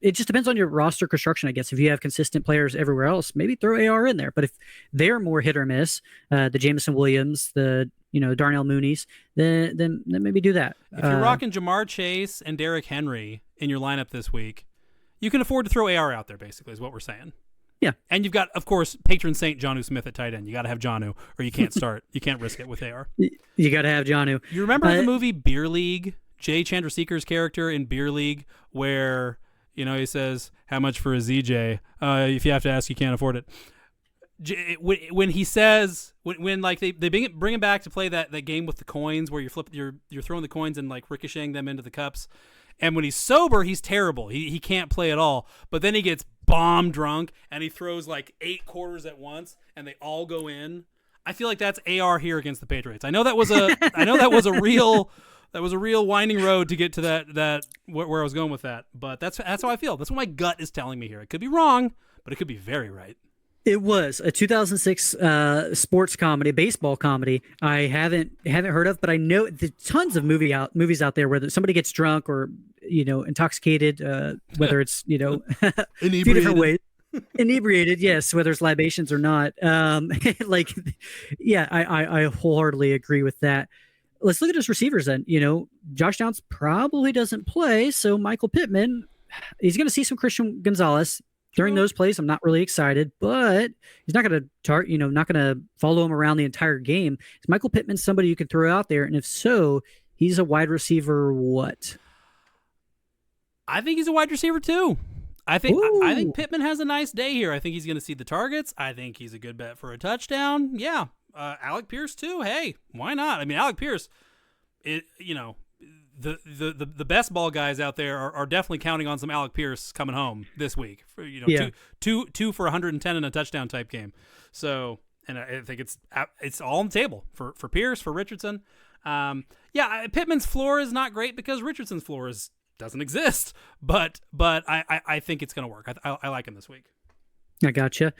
It just depends on your roster construction, I guess. If you have consistent players everywhere else, maybe throw AR in there. But if they're more hit or miss, the Jameson Williams, the Darnell Mooney's, then maybe do that. If you're rocking Jamar Chase and Derrick Henry in your lineup this week, you can afford to throw AR out there, basically, is what we're saying. Yeah. And you've got, of course, patron saint Jonnu Smith at tight end. You got to have Jonnu, or you can't start. You can't risk it with AR. You got to have Jonnu. You remember the movie Beer League? Jay Chandrasekhar's character in Beer League, where he says, "How much for a ZJ? If you have to ask, you can't afford it." when he says when like they bring him back to play that game with the coins where you're throwing the coins and like ricocheting them into the cups, and when he's sober he's terrible. He can't play at all. But then he gets bomb drunk and he throws like 8 quarters at once and they all go in. I feel like that's AR here against the Patriots. I know that was a real winding road to get to that where I was going with that. But that's how I feel. That's what my gut is telling me here. It could be wrong, but it could be very right. It was a 2006 sports comedy, baseball comedy. I haven't heard of, but I know there's tons of movies out there where somebody gets drunk or intoxicated, whether it's a few different ways. Inebriated, yes, whether it's libations or not. I wholeheartedly agree with that. Let's look at his receivers then. Josh Downs probably doesn't play, so Michael Pittman, he's going to see some Christian Gonzalez. During those plays, I'm not really excited, but he's not going to not going to follow him around the entire game. Is Michael Pittman somebody you can throw out there? And if so, he's a wide receiver what? I think he's a wide receiver too. I think Pittman has a nice day here. I think he's going to see the targets. I think he's a good bet for a touchdown. Yeah. Alec Pierce too. Hey, why not? I mean, Alec Pierce, the best ball guys out there are definitely counting on some Alec Pierce coming home this week for two for 110 and a touchdown type game. So, and I think it's all on the table for Pierce, for Richardson. Pittman's floor is not great because Richardson's floor doesn't exist, but I think it's going to work. I like him this week. I gotcha.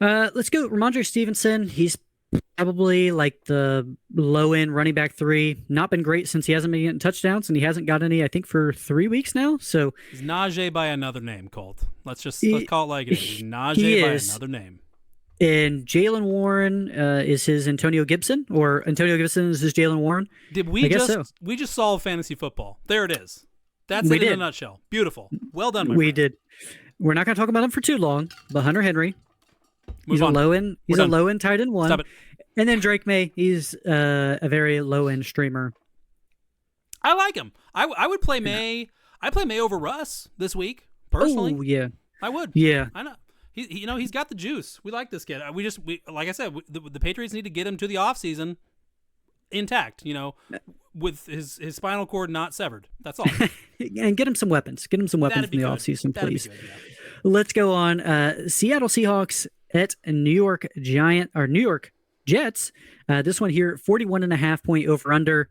Let's go Ramondre Stevenson. He's probably like the low-end running back 3. Not been great since he hasn't been getting touchdowns, and he hasn't got any, I think, for 3 weeks now. So he's Najee by another name, Colt. Let's call it like it is. He's Najee by another name. And Jalen Warren is his Antonio Gibson, or Antonio Gibson is his Jalen Warren. We just solved fantasy football. There it is. That's it in a nutshell. Beautiful. Well done, my friend. Did. We're not going to talk about him for too long, but Hunter Henry, he's a low-end tight end 1. Stop it. And then Drake May, he's a very low-end streamer. I like him. I would play May. I play May over Russ this week, personally. Oh, yeah. I would. Yeah. I know. He's got the juice. We like this kid. Like I said, the Patriots need to get him to the offseason intact, with his spinal cord not severed. That's all. And get him some weapons. Get him some weapons in the offseason, please. Good, yeah. Let's go on. Seattle Seahawks at New York Jets. This one here, 41.5-point over-under.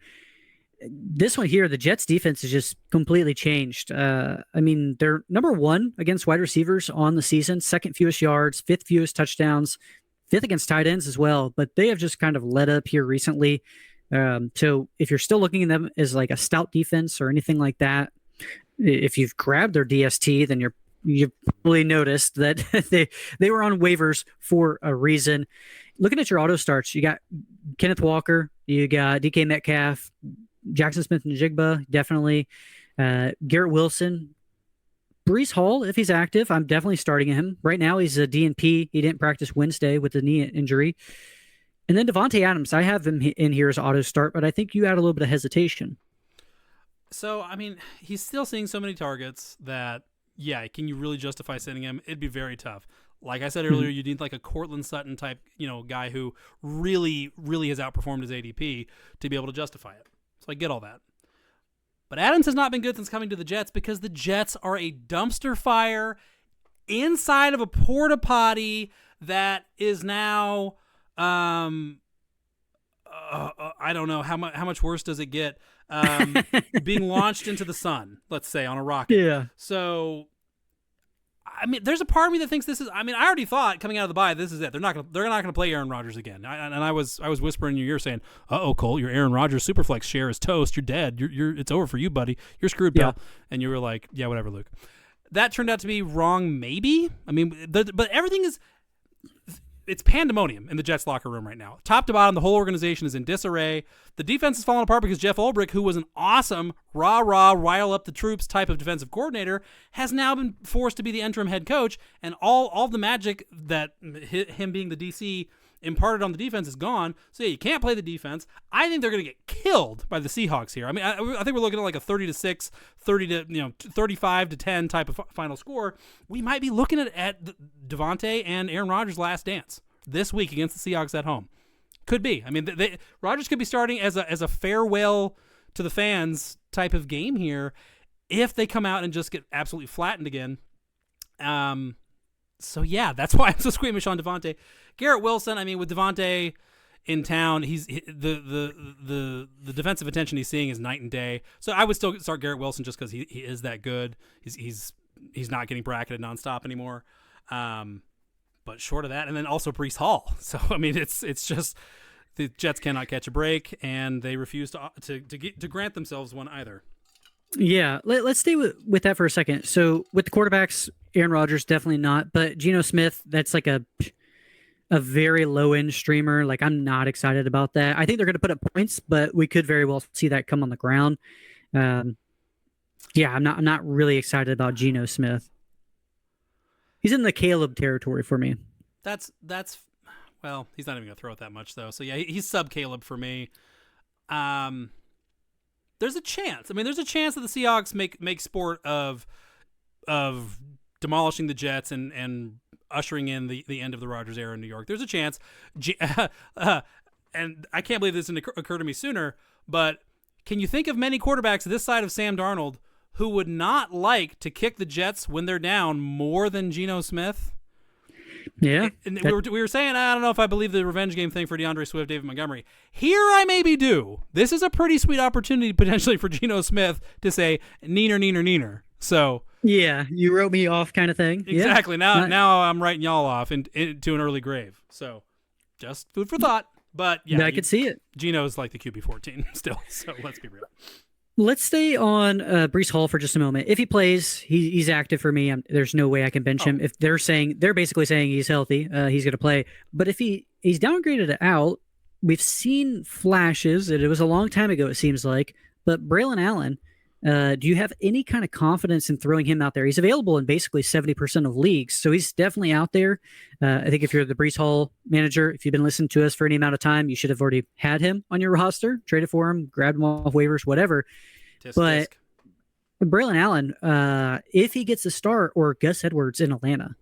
This one here, the Jets defense has just completely changed. They're number 1 against wide receivers on the season, 2nd fewest yards, 5th fewest touchdowns, 5th against tight ends as well. But they have just kind of let up here recently. So if you're still looking at them as like a stout defense or anything like that, if you've grabbed their DST, then you've probably noticed that they were on waivers for a reason. Looking at your auto starts, you got Kenneth Walker, you got DK Metcalf, Jackson Smith and Jigba, definitely. Garrett Wilson, Breece Hall, if he's active, I'm definitely starting him. Right now, he's a DNP. He didn't practice Wednesday with the knee injury. And then Devontae Adams, I have him in here as auto start, but I think you had a little bit of hesitation. So, he's still seeing so many targets that, can you really justify sending him? It'd be very tough. Like I said earlier, you need like a Cortland Sutton type, guy who really, really has outperformed his ADP to be able to justify it. So I get all that. But Adams has not been good since coming to the Jets because the Jets are a dumpster fire inside of a porta potty that is now, I don't know, how much worse does it get? Being launched into the sun, let's say, on a rocket. Yeah. So, there's a part of me that thinks this is. I already thought coming out of the bye, this is it. They're not going to play Aaron Rodgers again. I was whispering in your ear saying, "Uh-oh, Cole, your Aaron Rodgers Superflex share is toast. You're dead. It's over for you, buddy. You're screwed, pal." And you were like, "Yeah, whatever, Luke." That turned out to be wrong, maybe. But everything is. It's pandemonium in the Jets locker room right now. Top to bottom, the whole organization is in disarray. The defense is falling apart because Jeff Ulbrich, who was an awesome rile up the troops type of defensive coordinator, has now been forced to be the interim head coach, and all the magic that him being the DC imparted on the defense is gone. So you can't play the defense. I think they're going to get killed by the Seahawks here. I think we're looking at like a 30-6, 35-10 type of final score. We might be looking at Devontae and Aaron Rodgers' last dance this week against the Seahawks at home. Could be. I mean, Rodgers could be starting as a farewell to the fans type of game here if they come out and just get absolutely flattened again. So yeah, that's why I'm so squeamish on Devontae. Garrett Wilson, I mean, with Devontae in town, the defensive attention he's seeing is night and day. So I would still start Garrett Wilson just because he is that good. He's not getting bracketed nonstop anymore. But short of that, and then also Breece Hall. So I mean, it's just the Jets cannot catch a break, and they refuse to grant themselves one either. Yeah, let's stay with that for a second. So with the quarterbacks, Aaron Rodgers definitely not, but Jonnu Smith, that's like a very low end streamer. Like, I'm not excited about that. I think they're going to put up points, but we could very well see that come on the ground. Yeah, I'm not really excited about Jonnu Smith. He's in the Caleb territory for me. That's well, he's not even going to throw it that much though. So yeah, he's sub Caleb for me. There's a chance. I mean, there's a chance that the Seahawks make sport of demolishing the Jets and ushering in the end of the Rodgers era in New York. There's a chance. And I can't believe this didn't occur to me sooner, but can you think of many quarterbacks this side of Sam Darnold who would not like to kick the Jets when they're down more than Jonnu Smith? Yeah. And we were saying, I don't know if I believe the revenge game thing for DeAndre Swift, David Montgomery. Here I maybe do. This is a pretty sweet opportunity potentially for Jonnu Smith to say, neener, neener, neener. So yeah, you wrote me off kind of thing. Exactly. Yeah. Now I'm writing y'all off into an early grave. So just food for thought. But yeah, I could see it. Gino is like the QB14 still. So let's be real. Let's stay on Breece Hall for just a moment. If he plays, he's active for me. There's no way I can bench him. If they're basically saying he's healthy, he's going to play. But if he's downgraded out, we've seen flashes. It was a long time ago, it seems like. But Braylon Allen, do you have any kind of confidence in throwing him out there? He's available in basically 70% of leagues, so he's definitely out there. I think if you're the Breece Hall manager, if you've been listening to us for any amount of time, you should have already had him on your roster, traded for him, grabbed him off waivers, whatever. But Braylon Allen, if he gets a start, or Gus Edwards in Atlanta.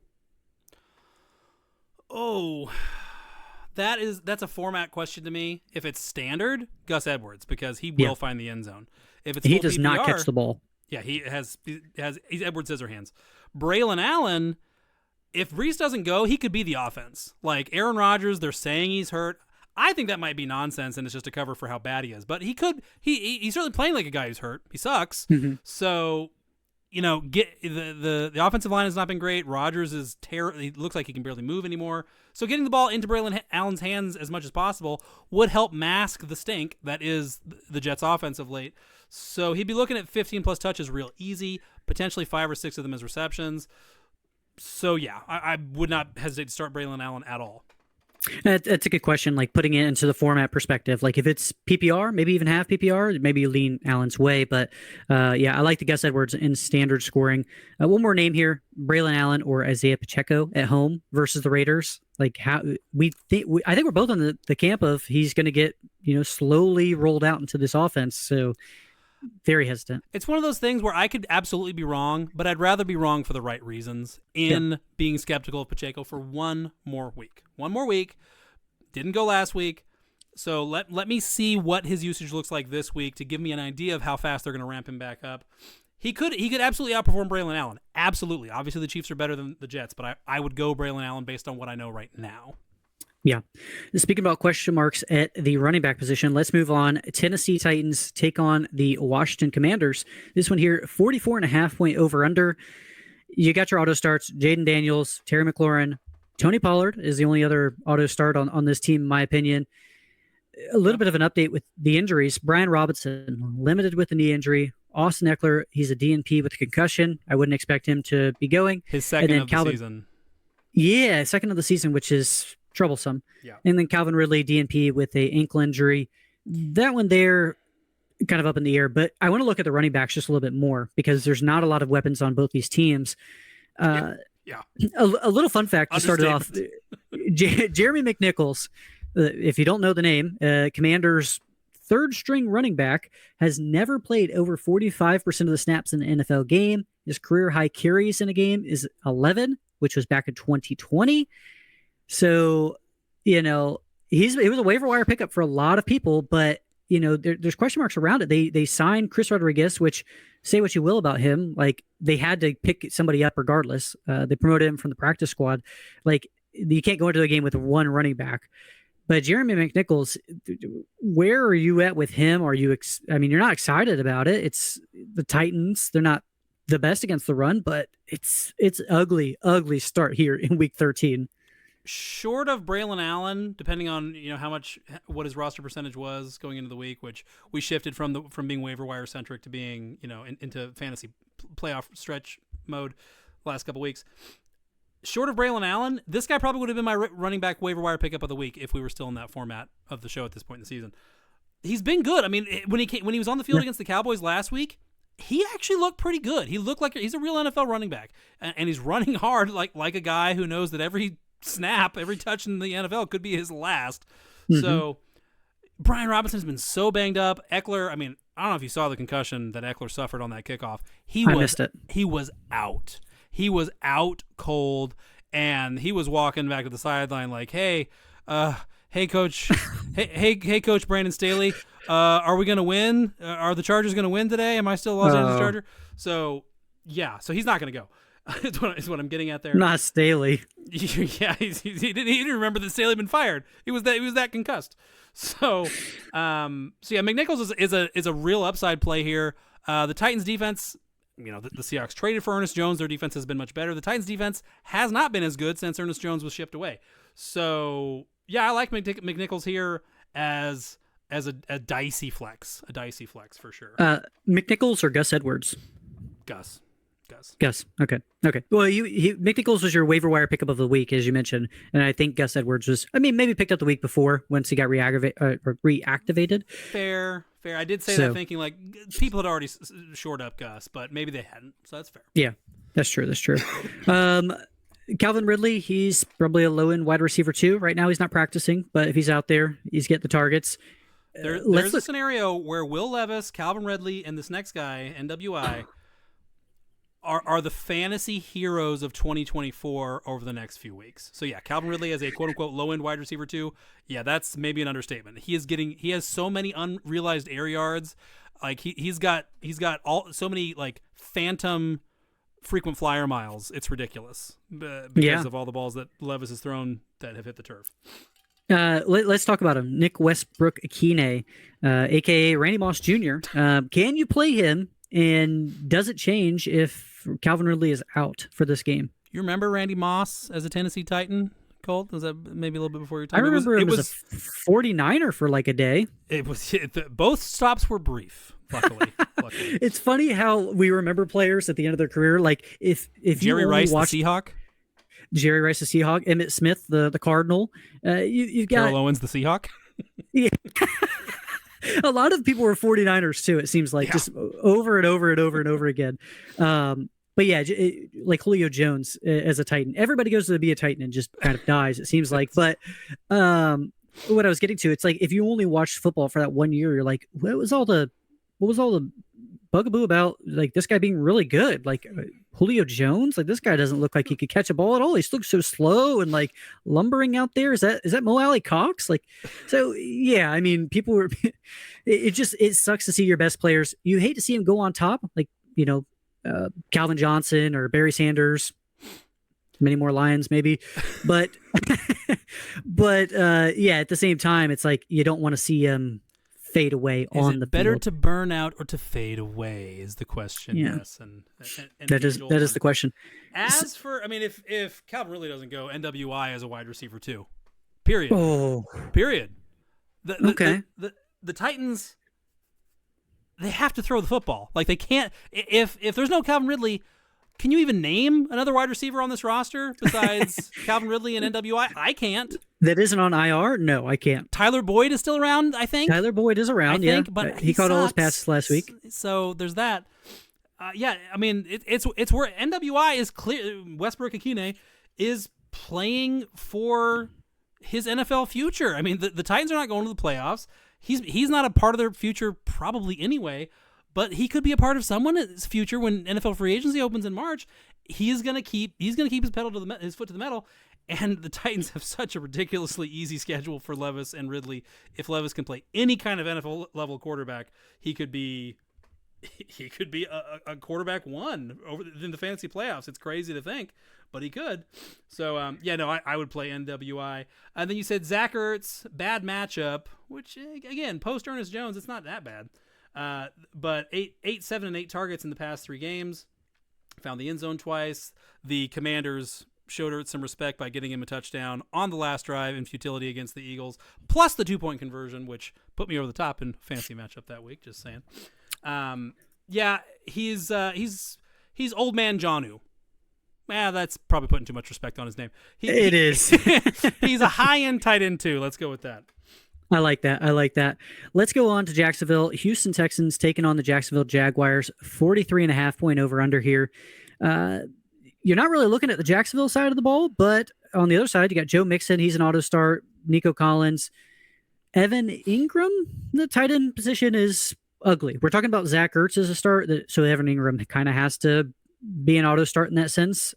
Oh, that's a format question to me. If it's standard, Gus Edwards, because he will find the end zone. If it's he does PPR, not catch the ball. Yeah, he's Edward Scissorhands. Braylon Allen, if Breece doesn't go, he could be the offense. Like Aaron Rodgers, they're saying he's hurt. I think that might be nonsense, and it's just a cover for how bad he is. But he could. He's certainly playing like a guy who's hurt. He sucks. Mm-hmm. So, get the offensive line has not been great. Rodgers is terrible. He looks like he can barely move anymore. So getting the ball into Braylon Allen's hands as much as possible would help mask the stink that is the Jets' offense of late. So he'd be looking at 15-plus touches real easy, potentially 5 or 6 of them as receptions. So, yeah, I would not hesitate to start Braylon Allen at all. That's a good question, like putting it into the format perspective. Like if it's PPR, maybe even half PPR, maybe you lean Allen's way. But, yeah, I like the Gus Edwards in standard scoring. One more name here, Braylon Allen or Isaiah Pacheco at home versus the Raiders. Like how I think we're both on the camp of he's going to get, slowly rolled out into this offense. So very hesitant. It's one of those things where I could absolutely be wrong, but I'd rather be wrong for the right reasons in being skeptical of Pacheco for one more week. One more week. Didn't go last week. So let me see what his usage looks like this week to give me an idea of how fast they're going to ramp him back up. He could absolutely outperform Braylon Allen. Absolutely. Obviously, the Chiefs are better than the Jets, but I would go Braylon Allen based on what I know right now. Yeah. Speaking about question marks at the running back position, let's move on. Tennessee Titans take on the Washington Commanders. This one here, 44.5 point over under. You got your auto starts, Jaden Daniels, Terry McLaurin. Tony Pollard is the only other auto start on this team, in my opinion. A little bit of an update with the injuries. Brian Robinson, limited with a knee injury. Austin Eckler, he's a DNP with a concussion. I wouldn't expect him to be going. His second of the season. Yeah, second of the season, which is troublesome. Yeah. And then Calvin Ridley, DNP with a ankle injury. That one there, kind of up in the air. But I want to look at the running backs just a little bit more because there's not a lot of weapons on both these teams. Yeah. A little fun fact to start it off. Jeremy McNichols, if you don't know the name, Commanders' third-string running back, has never played over 45% of the snaps in an NFL game. His career high carries in a game is 11, which was back in 2020. So you know, he was a waiver wire pickup for a lot of people, but you know, there's question marks around it. They signed Chris Rodriguez, which, say what you will about him, like they had to pick somebody up regardless. They promoted him from the practice squad. Like you can't go into a game with one running back. But Jeremy McNichols, where are you at with him? Are you? I mean, you're not excited about it. It's the Titans. They're not the best against the run, but it's ugly start here in Week 13. Short of Braylon Allen, depending on what his roster percentage was going into the week, which we shifted from being waiver wire centric to being into fantasy playoff stretch mode last couple weeks. Short of Braylon Allen, this guy probably would have been my running back waiver wire pickup of the week if we were still in that format of the show at this point in the season. He's been good. I mean, when he was on the field against the Cowboys last week, he actually looked pretty good. He looked like he's a real NFL running back, and he's running hard like a guy who knows that every snap, every touch in the NFL could be his last. Mm-hmm. So Brian Robinson's been so banged up. Eckler, I mean, I don't know if you saw the concussion that Eckler suffered on that kickoff. I missed it. He was out. He was out cold, and he was walking back to the sideline like, hey, coach, hey, coach Brandon Staley, are we going to win? Are the Chargers going to win today? Am I still a Los Angeles Charger? So, yeah, so he's not going to go. Is what I'm getting at there. Not Staley. Yeah, he didn't remember that Staley had been fired. He was that concussed. So yeah, McNichols is a real upside play here. The Titans defense, the Seahawks traded for Ernest Jones. Their defense has been much better. The Titans defense has not been as good since Ernest Jones was shipped away. So yeah, I like McNichols here as a dicey flex, for sure. McNichols or Gus Edwards? Gus. Okay. Well, McNichols was your waiver wire pickup of the week, as you mentioned, and I think Gus Edwards was. I mean, maybe picked up the week before once he got reactivated. Fair. I did say that thinking like people had already shored up Gus, but maybe they hadn't. So that's fair. Yeah, that's true. Calvin Ridley, he's probably a low-end wide receiver too. Right now, he's not practicing, but if he's out there, he's getting the targets. There's a scenario where Will Levis, Calvin Ridley, and this next guy, NWI. Are the fantasy heroes of 2024 over the next few weeks. So yeah, Calvin Ridley as a quote unquote low end wide receiver too. Yeah, that's maybe an understatement. He has so many unrealized air yards. Like he's got so many like phantom frequent flyer miles. It's ridiculous because of all the balls that Levis has thrown that have hit the turf. Let's talk about him. Nick Westbrook-Ikhine, aka Randy Moss Jr. Can you play him? And does it change if Calvin Ridley is out for this game? You remember Randy Moss as a Tennessee Titan, Colt? Was that maybe a little bit before your time? I remember it was a 49er for like a day. It was both stops were brief, luckily. It's funny how we remember players at the end of their career. Like if Jerry Rice, the Seahawk. Jerry Rice, the Seahawk. Emmitt Smith, the Cardinal. You've got Terrell Owens, the Seahawk. Yeah. A lot of people were 49ers too, it seems like, just over and over and over and over again. But yeah, like Julio Jones as a Titan. Everybody goes to be a Titan and just kind of dies, it seems like. But what I was getting to, it's like if you only watched football for that 1 year, you're like, what was all the bugaboo about like this guy being really good? Like Julio Jones, like this guy doesn't look like he could catch a ball at all. He looks so slow and like lumbering out there. Is that Mo Alley Cox? Like, so yeah, I mean, people were, it sucks to see your best players. You hate to see him go on top, like, Calvin Johnson or Barry Sanders, many more Lions maybe, but yeah, at the same time, it's like, you don't want to see him fade away on the field. Better to burn out or to fade away is the question. Yeah. Yes, and that is the question. As for, I mean, if Calvin really doesn't go, NWI as a wide receiver too. Period. Oh. Period. Okay. The Titans, they have to throw the football. Like they can't. If there's no Calvin Ridley, can you even name another wide receiver on this roster besides Calvin Ridley and NWI? I can't. That isn't on IR? No, I can't. Tyler Boyd is still around, I think. Tyler Boyd is around, I think, but he caught all his passes last week. So there's that. Yeah, I mean, it's where NWI is clear. Westbrook-Ikhine is playing for his NFL future. I mean, the Titans are not going to the playoffs. He's not a part of their future probably anyway, but he could be a part of someone's future when NFL free agency opens in March. He's gonna keep his foot to the metal, And the Titans have such a ridiculously easy schedule for Levis and Ridley. If Levis can play any kind of NFL level quarterback, he could be a quarterback one over in the fantasy playoffs. It's crazy to think, but he could. So I would play NWI. And then you said Zach Ertz, bad matchup, which again, post Ernest Jones, it's not that bad. But 8, 7, and 8 targets in the past 3 games. Found the end zone twice. The Commanders showed Ertz some respect by getting him a touchdown on the last drive in futility against the Eagles, plus the 2-point conversion, which put me over the top in fantasy matchup that week. Just saying. He's old man Jonnu. That's probably putting too much respect on his name. It is. He's a high-end tight end too. Let's go with that. I like that. Let's go on to Jacksonville. Houston Texans taking on the Jacksonville Jaguars. 43.5 point over under here. You're not really looking at the Jacksonville side of the ball, but on the other side, you got Joe Mixon. He's an auto start. Nico Collins. Evan Ingram, the tight end position is ugly. We're talking about Zach Ertz as a start, so Evan Ingram kind of has to be an auto start in that sense.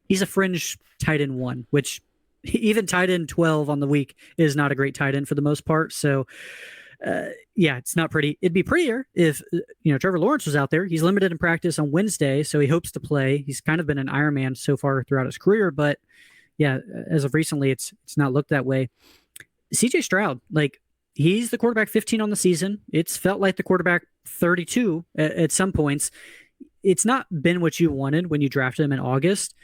He's a fringe tight end 1, which even tight end 12 on the week is not a great tight end for the most part. So, it's not pretty. It'd be prettier if Trevor Lawrence was out there. He's limited in practice on Wednesday, so he hopes to play. He's kind of been an Iron Man so far throughout his career, but as of recently, it's not looked that way. CJ Stroud, he's the quarterback 15 on the season. It's felt like the quarterback 32 at some points. It's not been what you wanted when you drafted him in August.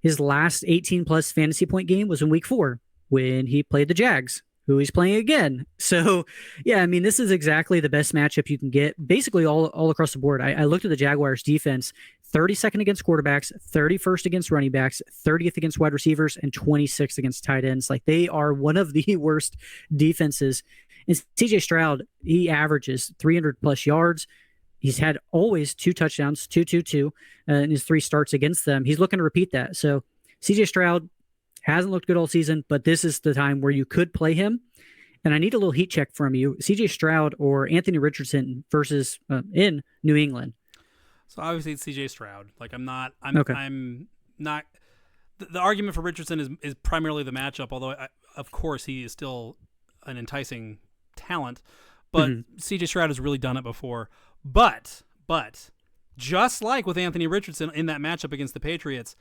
His last 18-plus fantasy point game was in Week 4 when he played the Jags, who he's playing again. So, this is exactly the best matchup you can get, basically all across the board. I looked at the Jaguars' defense, 32nd against quarterbacks, 31st against running backs, 30th against wide receivers, and 26th against tight ends. They are one of the worst defenses. And CJ Stroud, he averages 300-plus yards. He's had always 2 touchdowns, 2 in his 3 starts against them. He's looking to repeat that. So CJ Stroud hasn't looked good all season, but this is the time where you could play him. And I need a little heat check from you. CJ Stroud or Anthony Richardson versus in New England. So obviously it's CJ Stroud. I'm not. The argument for Richardson is primarily the matchup, although of course he is still an enticing talent. But CJ Stroud has really done it before. But just like with Anthony Richardson in that matchup against the Patriots,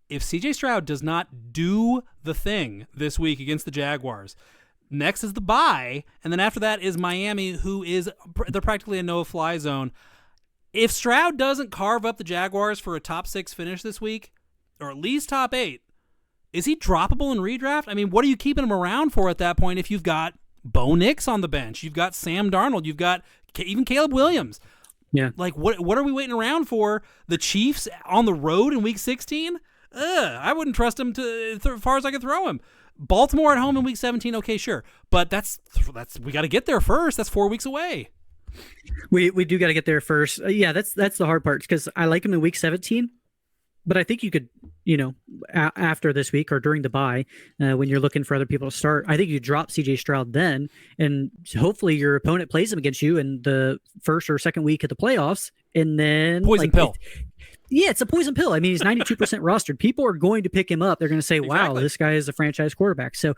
if CJ Stroud does not do the thing this week against the Jaguars, next is the bye, and then after that is Miami, they're practically a no-fly zone. If Stroud doesn't carve up the Jaguars for a top 6 finish this week, or at least top 8, is he droppable in redraft? What are you keeping him around for at that point if you've got Bo Nix on the bench, you've got Sam Darnold, you've got even Caleb Williams? Yeah. What are we waiting around for? The Chiefs on the road in Week 16? I wouldn't trust him as far as I could throw him. Baltimore at home in Week 17, okay, sure. But that's we got to get there first. That's 4 weeks away. We do got to get there first. That's the hard part because I like him in Week 17, but I think you could, after this week or during the bye, when you're looking for other people to start, I think you drop CJ Stroud then, and hopefully your opponent plays him against you in the first or second week of the playoffs, and then poison pill. It's a poison pill. He's 92% rostered. People are going to pick him up. They're going to say, wow, this guy is a franchise quarterback. So,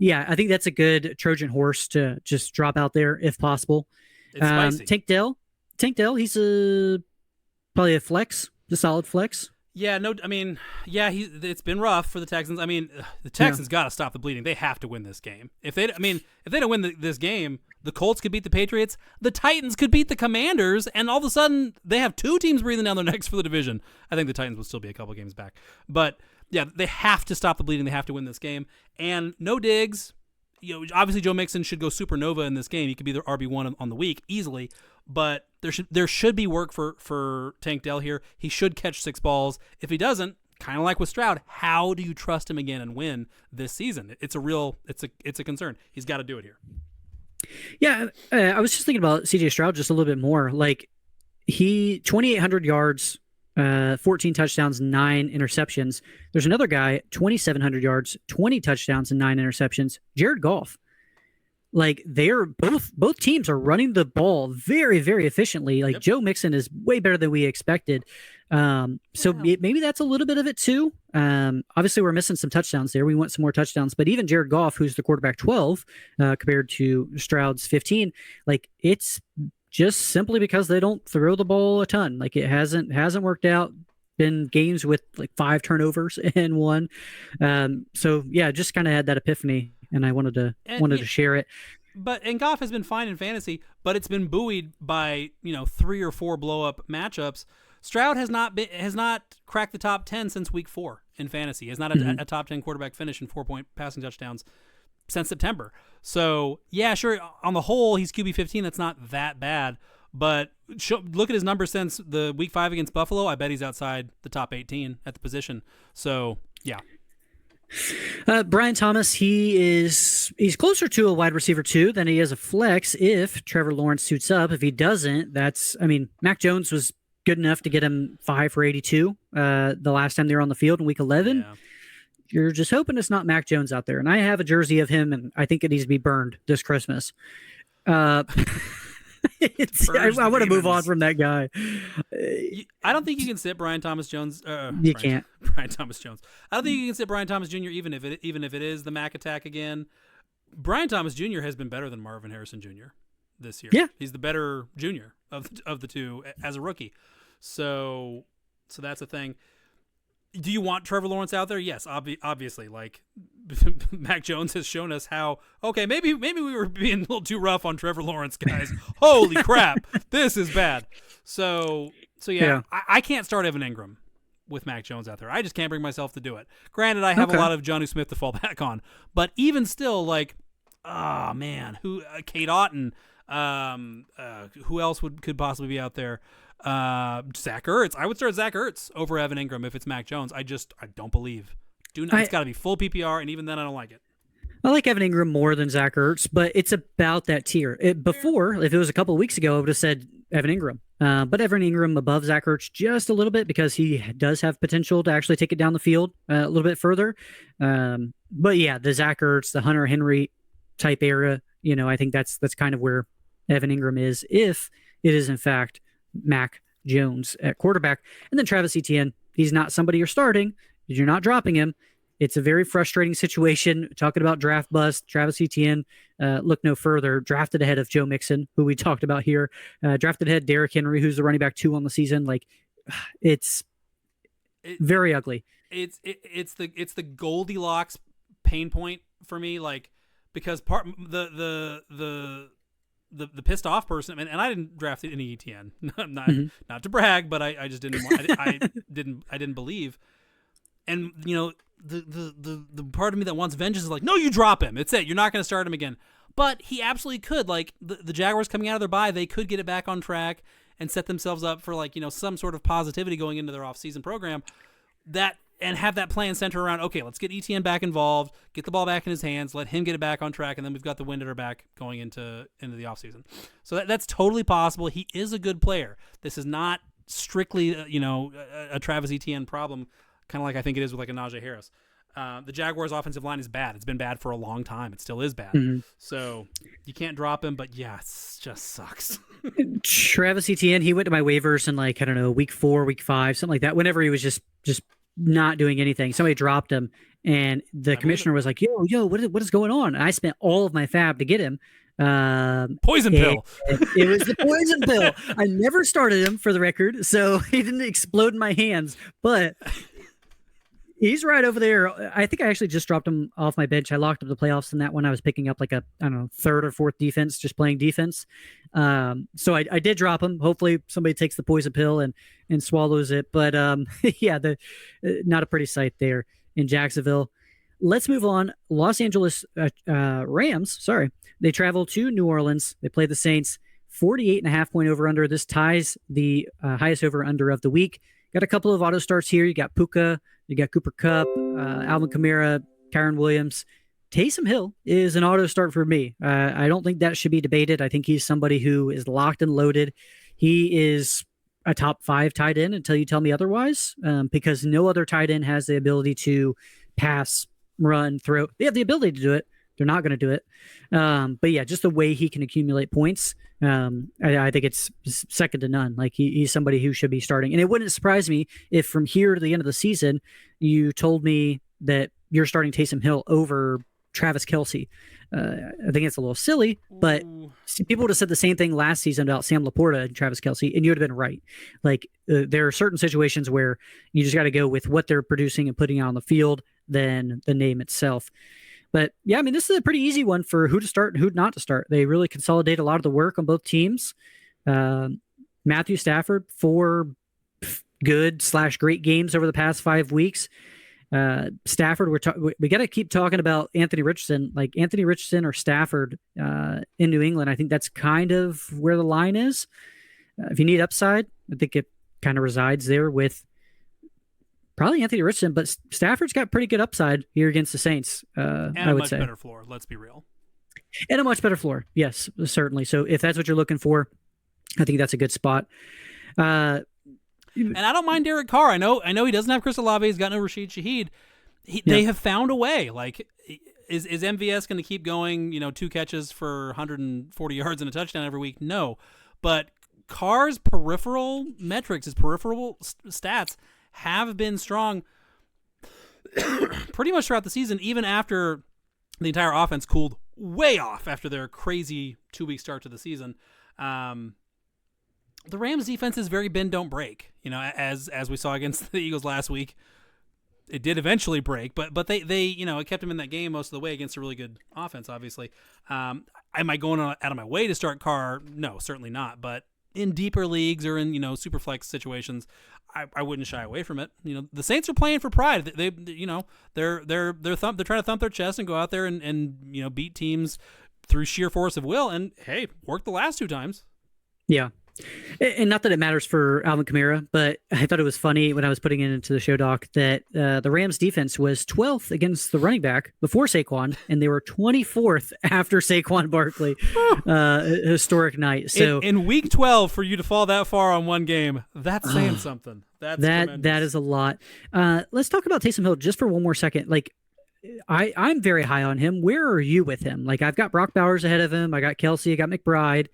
I think that's a good Trojan horse to just drop out there if possible. It's spicy. Tank Dell, he's probably a flex, a solid flex. It's been rough for the Texans. The Texans got to stop the bleeding. They have to win this game. If they don't win this game, the Colts could beat the Patriots, the Titans could beat the Commanders, and all of a sudden they have 2 teams breathing down their necks for the division. I think the Titans will still be a couple games back, but they have to stop the bleeding. They have to win this game, and no Diggs. Obviously Joe Mixon should go supernova in this game. He could be the RB1 on the week easily, but there should be work for Tank Dell here. He should catch 6 balls. If he doesn't, kind of like with Stroud, how do you trust him again and win this season? It's a concern. He's got to do it here. I was just thinking about CJ Stroud just a little bit more. 2,800 yards, 14 touchdowns, 9 interceptions. There's another guy, 2,700 yards, 20 touchdowns, and 9 interceptions. Jared Goff. Like they're both teams are running the ball very, very efficiently. Like Joe Mixon is way better than we expected. So maybe that's a little bit of it too. Obviously we're missing some touchdowns there. We want some more touchdowns, but even Jared Goff, who's the quarterback 12, compared to Stroud's 15, like it's just simply because they don't throw the ball a ton. Like it hasn't worked out. Been games with like 5 turnovers in one. So yeah, just kind of had that epiphany, and I wanted to share it. And Goff has been fine in fantasy, but it's been buoyed by 3 or 4 blow up matchups. Stroud has not cracked the top 10 since week 4 in fantasy. He has not a top 10 quarterback finish in 4-point passing touchdowns since September. So yeah, sure. On the whole, he's QB 15. That's not that bad. But look at his numbers since the week 5 against Buffalo. I bet he's outside the top 18 at the position. So yeah. Brian Thomas, he's closer to a wide receiver 2 than he is a flex if Trevor Lawrence suits up. If he doesn't, Mac Jones was good enough to get him 5 for 82 the last time they were on the field in week 11. Yeah. You're just hoping it's not Mac Jones out there. And I have a jersey of him, and I think it needs to be burned this Christmas. I want to move on from that guy. I don't think you can sit Brian Thomas Jones. Can't. Brian Thomas Jones. I don't think you can sit Brian Thomas Jr. even if it is the Mac attack again. Brian Thomas Jr. has been better than Marvin Harrison Jr. this year. Yeah, he's the better junior of the two as a rookie. So that's a thing. Do you want Trevor Lawrence out there? Yes, obviously. Like Mac Jones has shown us how. Okay, maybe we were being a little too rough on Trevor Lawrence, guys. Holy crap, this is bad. So yeah. I can't start Evan Ingram with Mac Jones out there. I just can't bring myself to do it. Granted, I have a lot of Jonnu Smith to fall back on, but even still, like, oh man, Kate Otten, who else could possibly be out there? Zach Ertz. I would start Zach Ertz over Evan Ingram if it's Mac Jones. I don't believe. It's got to be full PPR, and even then I don't like it. I like Evan Ingram more than Zach Ertz, but it's about that tier. Before, if it was a couple of weeks ago, I would have said Evan Ingram. But Evan Ingram above Zach Ertz just a little bit because he does have potential to actually take it down the field a little bit further. But yeah, the Zach Ertz, the Hunter Henry type era, I think that's kind of where Evan Ingram is if it is in fact Mac Jones at quarterback. And then Travis Etienne, he's not somebody you're starting. You're not dropping him. It's a very frustrating situation. Talking about draft bust, Travis Etienne, look no further, drafted ahead of Joe Mixon, who we talked about here, drafted ahead Derrick Henry, who's the running back 2 on the season. Like, it's very ugly. It's the Goldilocks pain point for me, like, because the pissed off person, and I didn't draft any ETN, not to brag, but I just didn't. I didn't believe, and the part of me that wants vengeance is like, no, you drop him. It's it. You're not going to start him again. But he absolutely could. Like the Jaguars coming out of their bye, they could get it back on track and set themselves up for some sort of positivity going into their off-season program. And have that plan center around, okay, let's get ETN back involved, get the ball back in his hands, let him get it back on track, and then we've got the wind at our back going into the offseason. So that's totally possible. He is a good player. This is not strictly, a Travis Etienne problem, kind of like I think it is with like a Najee Harris. The Jaguars' offensive line is bad. It's been bad for a long time. It still is bad. Mm-hmm. So you can't drop him, but yeah, it just sucks. Travis Etienne, he went to my waivers in week 4, week 5, something like that, whenever he was just not doing anything. Somebody dropped him, and the commissioner was like, yo, what is going on? And I spent all of my fab to get him. Poison pill. It was the poison pill. I never started him, for the record, so he didn't explode in my hands, but he's right over there. I think I actually just dropped him off my bench. I locked up the playoffs in that one. I was picking up like a, third or fourth defense, just playing defense. So I did drop him. Hopefully somebody takes the poison pill and swallows it. But yeah, not a pretty sight there in Jacksonville. Let's move on. Los Angeles Rams, they travel to New Orleans. They play the Saints. 48.5 point over under. This ties the highest over under of the week. Got a couple of auto starts here. You got Puka, you got Cooper Kupp, Alvin Kamara, Kyron Williams. Taysom Hill is an auto start for me. I don't think that should be debated. I think he's somebody who is locked and loaded. He is a top 5 tight end until you tell me otherwise, because no other tight end has the ability to pass, run, throw. They have the ability to do it. They're not going to do it. But yeah, just the way he can accumulate points, I think it's second to none. Like he's somebody who should be starting. And it wouldn't surprise me if from here to the end of the season, you told me that you're starting Taysom Hill over Travis Kelce. I think it's a little silly, but people would have said the same thing last season about Sam Laporta and Travis Kelce, and you would have been right. Like there are certain situations where you just got to go with what they're producing and putting out on the field than the name itself. But yeah, I mean, this is a pretty easy one for who to start and who not to start. They really consolidate a lot of the work on both teams. Matthew Stafford, 4 good/great games over the past 5 weeks. Stafford, we got to keep talking about Anthony Richardson, like Anthony Richardson or Stafford in New England. I think that's kind of where the line is. If you need upside, I think it kind of resides there with probably Anthony Richardson, but Stafford's got pretty good upside here against the Saints. And I would much say better floor. Let's be real. And a much better floor. Yes, certainly. So if that's what you're looking for, I think that's a good spot. And I don't mind Derek Carr. I know he doesn't have Chris Olave. He's got no Rashid Shaheed. They have found a way. Like, is MVS going to keep going, 2 catches for 140 yards and a touchdown every week? No. But Carr's peripheral metrics, his peripheral stats have been strong pretty much throughout the season, even after the entire offense cooled way off after their crazy 2-week start to the season. The Rams defense is very bend don't break, as we saw against the Eagles last week. It did eventually break, but they it kept them in that game most of the way against a really good offense, obviously. Am I going out of my way to start Carr? No, certainly not. But in deeper leagues or in, super flex situations, I wouldn't shy away from it. The Saints are playing for pride. They're trying to thump their chest and go out there and beat teams through sheer force of will. And hey, worked the last 2 times. Yeah. And not that it matters for Alvin Kamara, but I thought it was funny when I was putting it into the show doc that the Rams defense was 12th against the running back before Saquon, and they were 24th after Saquon Barkley. Historic night. So in week 12, for you to fall that far on one game, that's saying something. That is a lot. Let's talk about Taysom Hill just for one more second. Like, I'm very high on him. Where are you with him? Like, I've got Brock Bowers ahead of him. I got Kelsey. I got McBride,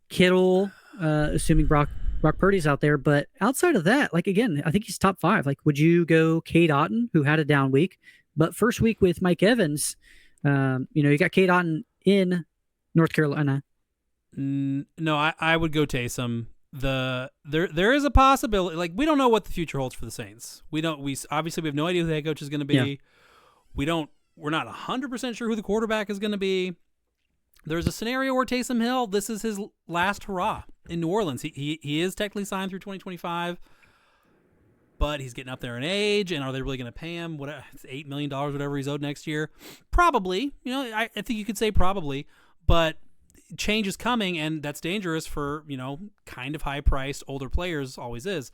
Kittle. Assuming Brock Purdy's out there, but outside of that, like, again, I think he's top 5. Like, would you go Cade Otton, who had a down week, but first week with Mike Evans, you got Cade Otton in North Carolina. No, I would go Taysom. There is a possibility. Like, we don't know what the future holds for the Saints. We obviously have no idea who the head coach is going to be. Yeah. We're not 100% sure who the quarterback is going to be. There's a scenario where Taysom Hill, this is his last hurrah in New Orleans. He is technically signed through 2025, but he's getting up there in age, and are they really going to pay him it's $8 million, whatever he's owed next year? Probably. I think you could say probably, but change is coming, and that's dangerous for, kind of high-priced older players, always is.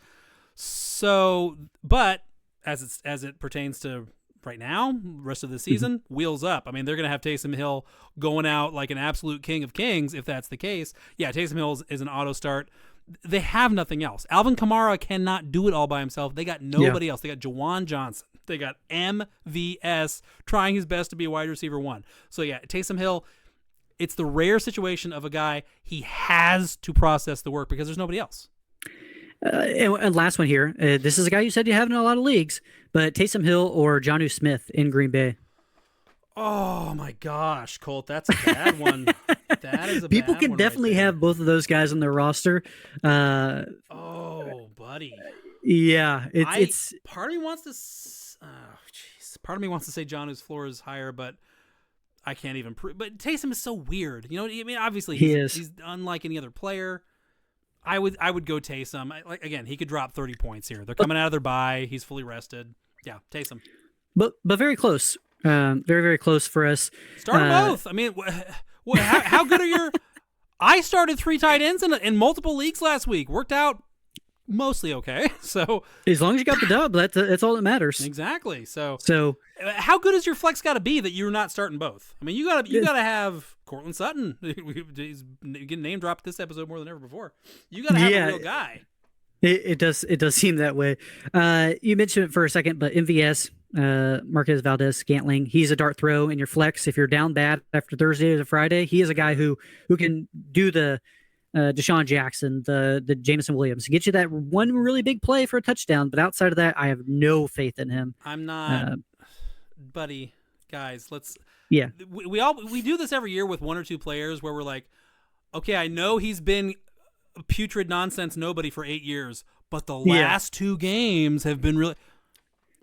So, but as it pertains to right now, rest of the season, wheels up. I mean, they're going to have Taysom Hill going out like an absolute king of kings if that's the case. Yeah, Taysom Hill is an auto start. They have nothing else. Alvin Kamara cannot do it all by himself. They got nobody else. They got Jawan Johnson. They got MVS trying his best to be a wide receiver 1. So yeah, Taysom Hill, it's the rare situation of a guy he has to process the work because there's nobody else. And last one here. This is a guy you said you have in a lot of leagues, but Taysom Hill or Jonnu Smith in Green Bay. Oh my gosh, Colt, that's a bad one. That is a People bad can one definitely right there. have both of those guys on their roster. Oh, buddy. Yeah, it's part of me wants to. Part of me wants to say Jonnu's floor is higher, but I can't even prove. But Taysom is so weird. I mean, obviously he's unlike any other player. I would go Taysom. Again, he could drop 30 points here. They're coming out of their bye. He's fully rested. Yeah, Taysom. But very close. Very, very close for us. Start them both. I mean, how good are your? I started 3 tight ends in multiple leagues last week. Worked out mostly okay. So as long as you got the dub, that's all that matters. Exactly. So how good is your flex got to be that you're not starting both? I mean, you got to have Cortland Sutton. He's getting name dropped this episode more than ever before. You got to have a real guy. It does seem that way. You mentioned it for a second, but MVS, Marquez Valdez-Scantling. He's a dart throw in your flex. If you're down bad after Thursday or Friday, he is a guy who can do the Deshaun Jackson, the Jameson Williams, get you that one really big play for a touchdown. But outside of that, I have no faith in him. I'm not, buddy. Guys, let's. Yeah, we do this every year with one or two players where we're like, okay, I know he's been a putrid nonsense nobody for 8 years, but the last 2 games have been really.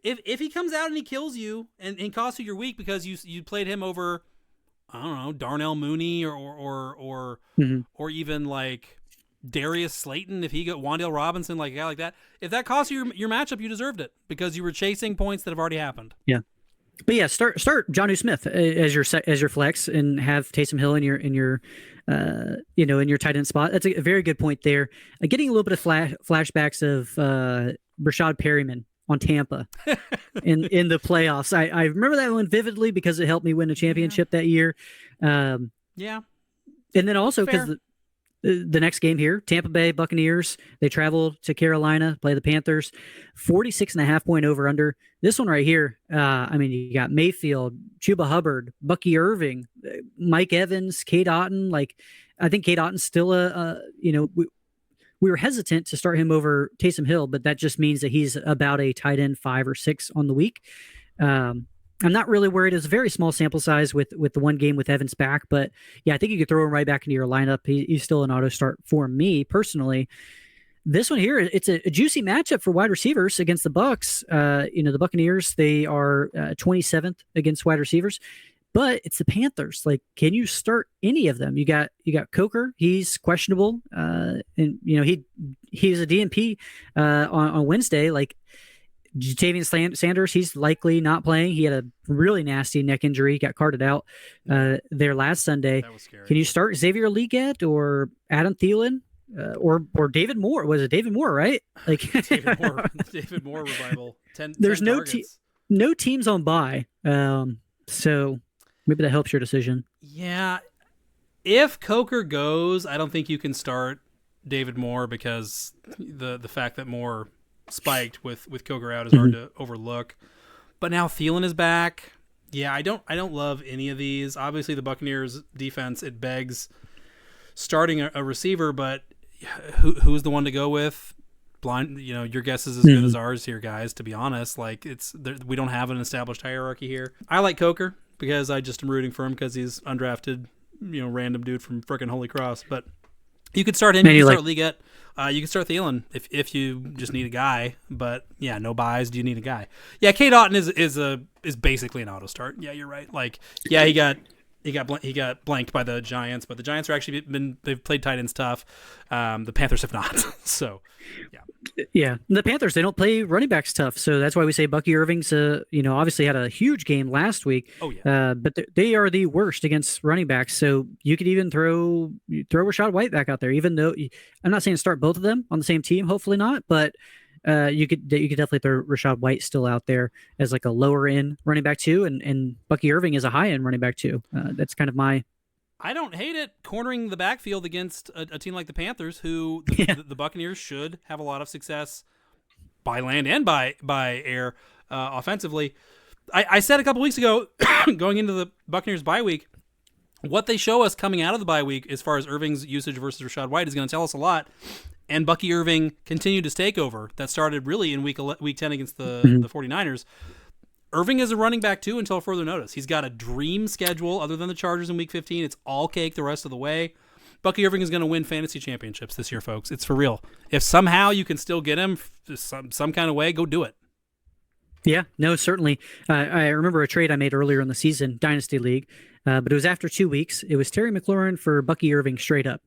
If he comes out and he kills you and costs you your week because you played him over, I don't know, Darnell Mooney or even like Darius Slayton, if he got Wan'Dale Robinson, like a guy like that, if that costs you your matchup, you deserved it because you were chasing points that have already happened. Yeah, but yeah, start Jonnu Smith as your flex and have Taysom Hill in your in your tight end spot. That's a very good point there. Getting a little bit of flashbacks of Rashad Perryman on Tampa in the playoffs. I remember that one vividly because it helped me win a championship that year. Yeah. And then also because the next game here, Tampa Bay Buccaneers, they travel to Carolina, play the Panthers, 46.5 point over under. This one right here, you got Mayfield, Chuba Hubbard, Bucky Irving, Mike Evans, Cade Otton. Like, I think Cade Otton's still we were hesitant to start him over Taysom Hill, but that just means that he's about a tight end 5 or 6 on the week. I'm not really worried. It's a very small sample size with the one game with Evans back, but yeah, I think you could throw him right back into your lineup. He's still an auto start for me personally. This one here, it's a juicy matchup for wide receivers against the Bucs. The Buccaneers, they are 27th against wide receivers, but it's the Panthers. Like, can you start any of them? You got Coker. He's questionable. And he's a DNP on Wednesday. Like, Jatavian Sanders, he's likely not playing. He had a really nasty neck injury, got carted out there last Sunday. That was scary. Can you start Xavier Legette or Adam Thielen or David Moore? Was it David Moore, right? Like David Moore revival. There's 10 no teams on bye, so maybe that helps your decision. Yeah, if Coker goes, I don't think you can start David Moore because the fact that Moore spiked with Coker out is hard to overlook. But now Thielen is back. Yeah, I don't love any of these. Obviously, the Buccaneers defense, it begs starting a receiver, but who's the one to go with? Blind, your guess is as good as ours here, guys. To be honest, like we don't have an established hierarchy here. I like Coker because I just am rooting for him because he's undrafted, random dude from frickin' Holy Cross. But you could start him. You could start Legette. You can start Thielen if you just need a guy, but yeah, no buys. Do you need a guy? Yeah, Cade Otton is basically an auto start. Yeah, you're right. Like, yeah, he got blanked by the Giants, but the Giants are actually they've played tight ends tough. The Panthers have not. So, yeah, the Panthers, they don't play running backs tough, so that's why we say Bucky Irving's obviously had a huge game last week. Oh yeah, but they are the worst against running backs. So you could even throw Rachaad White back out there, even though I'm not saying start both of them on the same team. Hopefully not, but you could definitely throw Rachaad White still out there as like a lower end running back too, and Bucky Irving is a high end running back too. That's kind of my. I don't hate it cornering the backfield against a team like the Panthers, who the Buccaneers should have a lot of success by land and by air offensively. I said a couple weeks ago, going into the Buccaneers bye week, what they show us coming out of the bye week as far as Irving's usage versus Rachaad White is going to tell us a lot. And Bucky Irving continued his takeover that started really in week 10 against the 49ers. Irving is a running back too until further notice. He's got a dream schedule other than the Chargers in week 15. It's all cake the rest of the way. Bucky Irving is going to win fantasy championships this year, folks. It's for real. If somehow you can still get him some kind of way, go do it. Yeah, no, certainly. I remember a trade I made earlier in the season, Dynasty League, but it was after 2 weeks. It was Terry McLaurin for Bucky Irving straight up.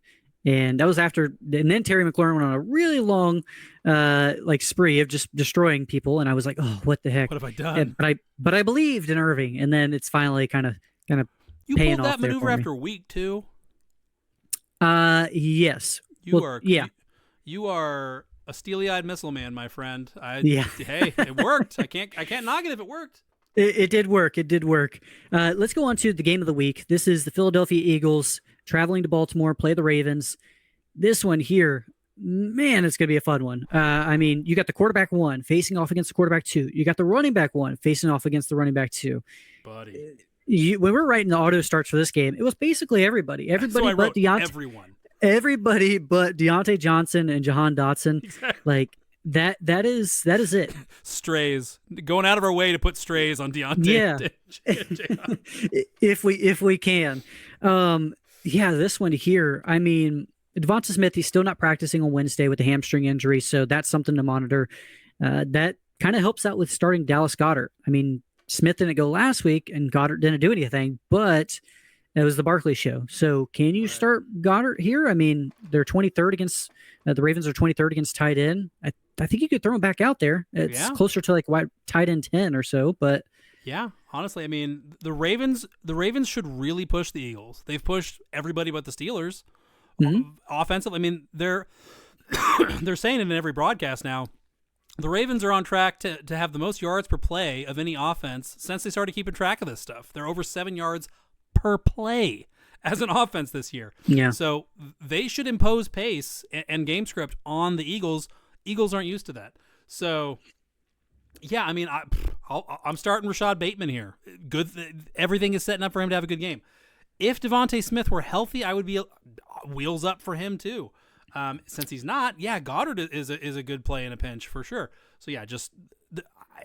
And that was after, and then Terry McLaurin went on a really long, spree of just destroying people. And I was like, oh, what the heck? What have I done? But I believed in Irving, and then it's finally kind of you paying pulled off that maneuver after week 2. Yes. You are a steely-eyed missile man, my friend. Yeah. Hey, it worked. I can't knock it if it worked. It did work. It did work. Let's go on to the game of the week. This is the Philadelphia Eagles traveling to Baltimore, play the Ravens. This one here, man, it's going to be a fun one. I mean, you got the quarterback 1 facing off against the quarterback 2. You got the running back 1 facing off against the running back 2. Buddy. When we're writing the auto starts for this game, it was basically everybody but Deontay. Everybody but Deontay Johnson and Jahan Dotson. Exactly. Like that is it. Strays. Going out of our way to put strays on Deontay. Yeah. if we can. This one here, I mean, Devonta Smith, he's still not practicing on Wednesday with the hamstring injury, so that's something to monitor. That kind of helps out with starting Dallas Goedert. I mean, Smith didn't go last week, and Goddard didn't do anything, but it was the Barkley show. So can you start Goddard here? I mean, they're 23rd against the Ravens are 23rd against tight end. I think you could throw him back out there. It's closer to like tight end 10 or so, but yeah, honestly, I mean, the Ravens should really push the Eagles. They've pushed everybody but the Steelers offensively. I mean, they're saying it in every broadcast now. The Ravens are on track to have the most yards per play of any offense since they started keeping track of this stuff. They're over 7 yards per play as an offense this year. Yeah. So they should impose pace and game script on the Eagles. Eagles aren't used to that. So, yeah, I mean, I'm starting Rashad Bateman here. Good. Everything is setting up for him to have a good game. If Devonta Smith were healthy, I would be wheels up for him too. Since he's not, Goddard is a good play in a pinch for sure. So yeah,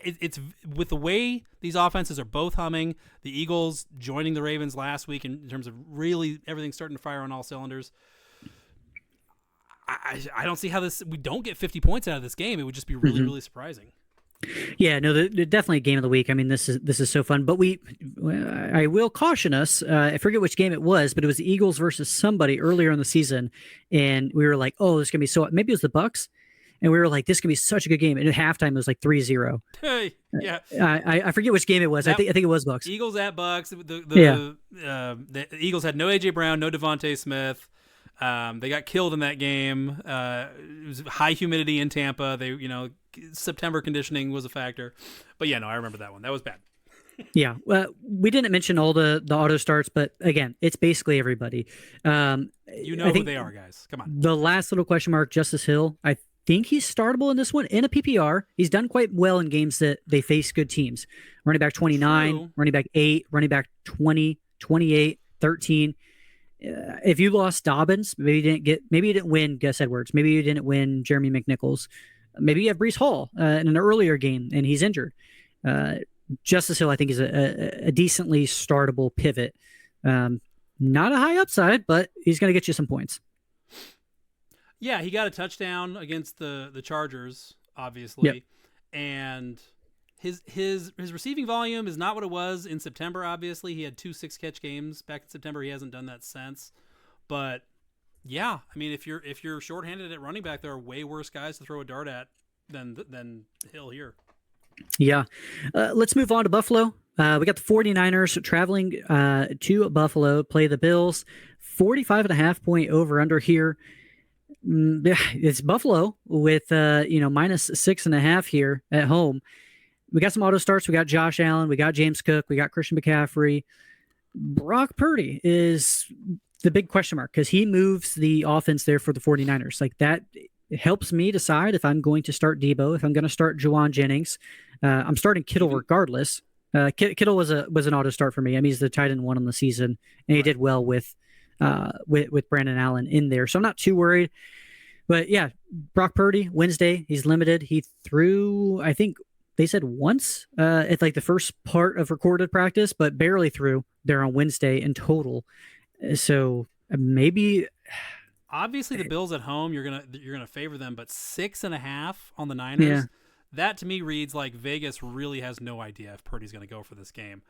it's with the way these offenses are both humming. The Eagles joining the Ravens last week in terms of really everything starting to fire on all cylinders. I don't see how we don't get 50 points out of this game. It would just be really really surprising. Yeah, no, they're definitely a game of the week. I mean, this is so fun. But I will caution us. I forget which game it was, but it was the Eagles versus somebody earlier in the season, and we were like, "Oh, this is gonna be so." Maybe it was the Bucks, and we were like, "This is gonna be such a good game." And at halftime, it was like 3-0. Hey, yeah. I forget which game it was. I think it was Bucks. Eagles at Bucks. The Eagles had no AJ Brown, no Devonta Smith. They got killed in that game. It was high humidity in Tampa. September conditioning was a factor. But yeah, no, I remember that one. That was bad. Yeah. Well, we didn't mention all the auto starts, but again, it's basically everybody. Who they are, guys. Come on. The last little question mark, Justice Hill. I think he's startable in this one in a PPR. He's done quite well in games that they face good teams. Running back 29, True. Running back 8, running back 20, 28, 13. If you lost Dobbins, maybe you didn't win Gus Edwards. Maybe you didn't win Jeremy McNichols. Maybe you have Breece Hall in an earlier game and he's injured. Justice Hill, I think, is a decently startable pivot. Not a high upside, but he's going to get you some points. Yeah, he got a touchdown against the Chargers, obviously. Yep. And his receiving volume is not what it was in September, obviously. He had 2 6-catch games back in September. He hasn't done that since. But yeah, I mean, if you're shorthanded at running back, there are way worse guys to throw a dart at than Hill here. Yeah. Let's move on to Buffalo. We got the 49ers traveling to Buffalo, play the Bills. 45.5 point over under here. It's Buffalo with minus 6.5 here at home. We got some auto starts. We got Josh Allen. We got James Cook. We got Christian McCaffrey. Brock Purdy is the big question mark because he moves the offense there for the 49ers. Like that helps me decide if I'm going to start Debo, if I'm going to start Juwan Jennings. I'm starting Kittle regardless. Kittle was an auto start for me. I mean, he's the tight end 1 on the season, and he did well with Brandon Allen in there. So I'm not too worried. But yeah, Brock Purdy, Wednesday, he's limited. He threw, I think they said once at like the first part of recorded practice, but barely threw there on Wednesday in total. So maybe. Obviously, the Bills at home, you're gonna favor them, but 6.5 on the Niners. Yeah. That to me reads like Vegas really has no idea if Purdy's going to go for this game,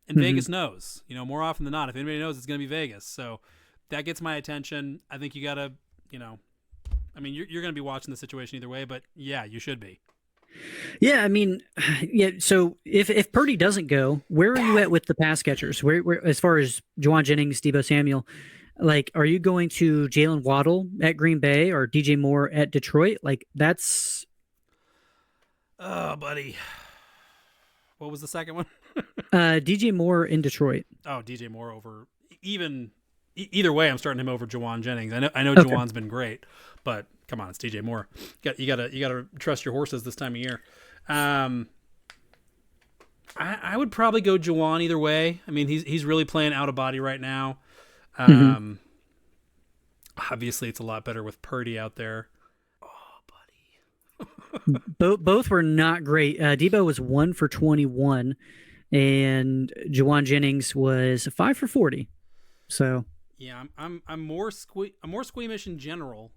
and Vegas knows. More often than not, if anybody knows, it's going to be Vegas. So that gets my attention. I think you gotta, I mean, you're going to be watching the situation either way, but yeah, you should be. Yeah, I mean, yeah. So if Purdy doesn't go, where are you at with the pass catchers? Where as far as Juwan Jennings, Deebo Samuel, like, are you going to Jalen Waddle at Green Bay or DJ Moore at Detroit? Like that's. Oh, buddy. What was the second one? DJ Moore in Detroit. Oh, DJ Moore over either way. I'm starting him over Juwan Jennings. I know okay. Juwan's been great, but come on, it's DJ Moore. You gotta trust your horses this time of year. I would probably go Juwan either way. I mean, he's really playing out of body right now. Obviously, it's a lot better with Purdy out there. Oh, buddy. Both were not great. Debo was 1 for 21, and Juwan Jennings was 5 for 40. So yeah, I'm more squeamish in general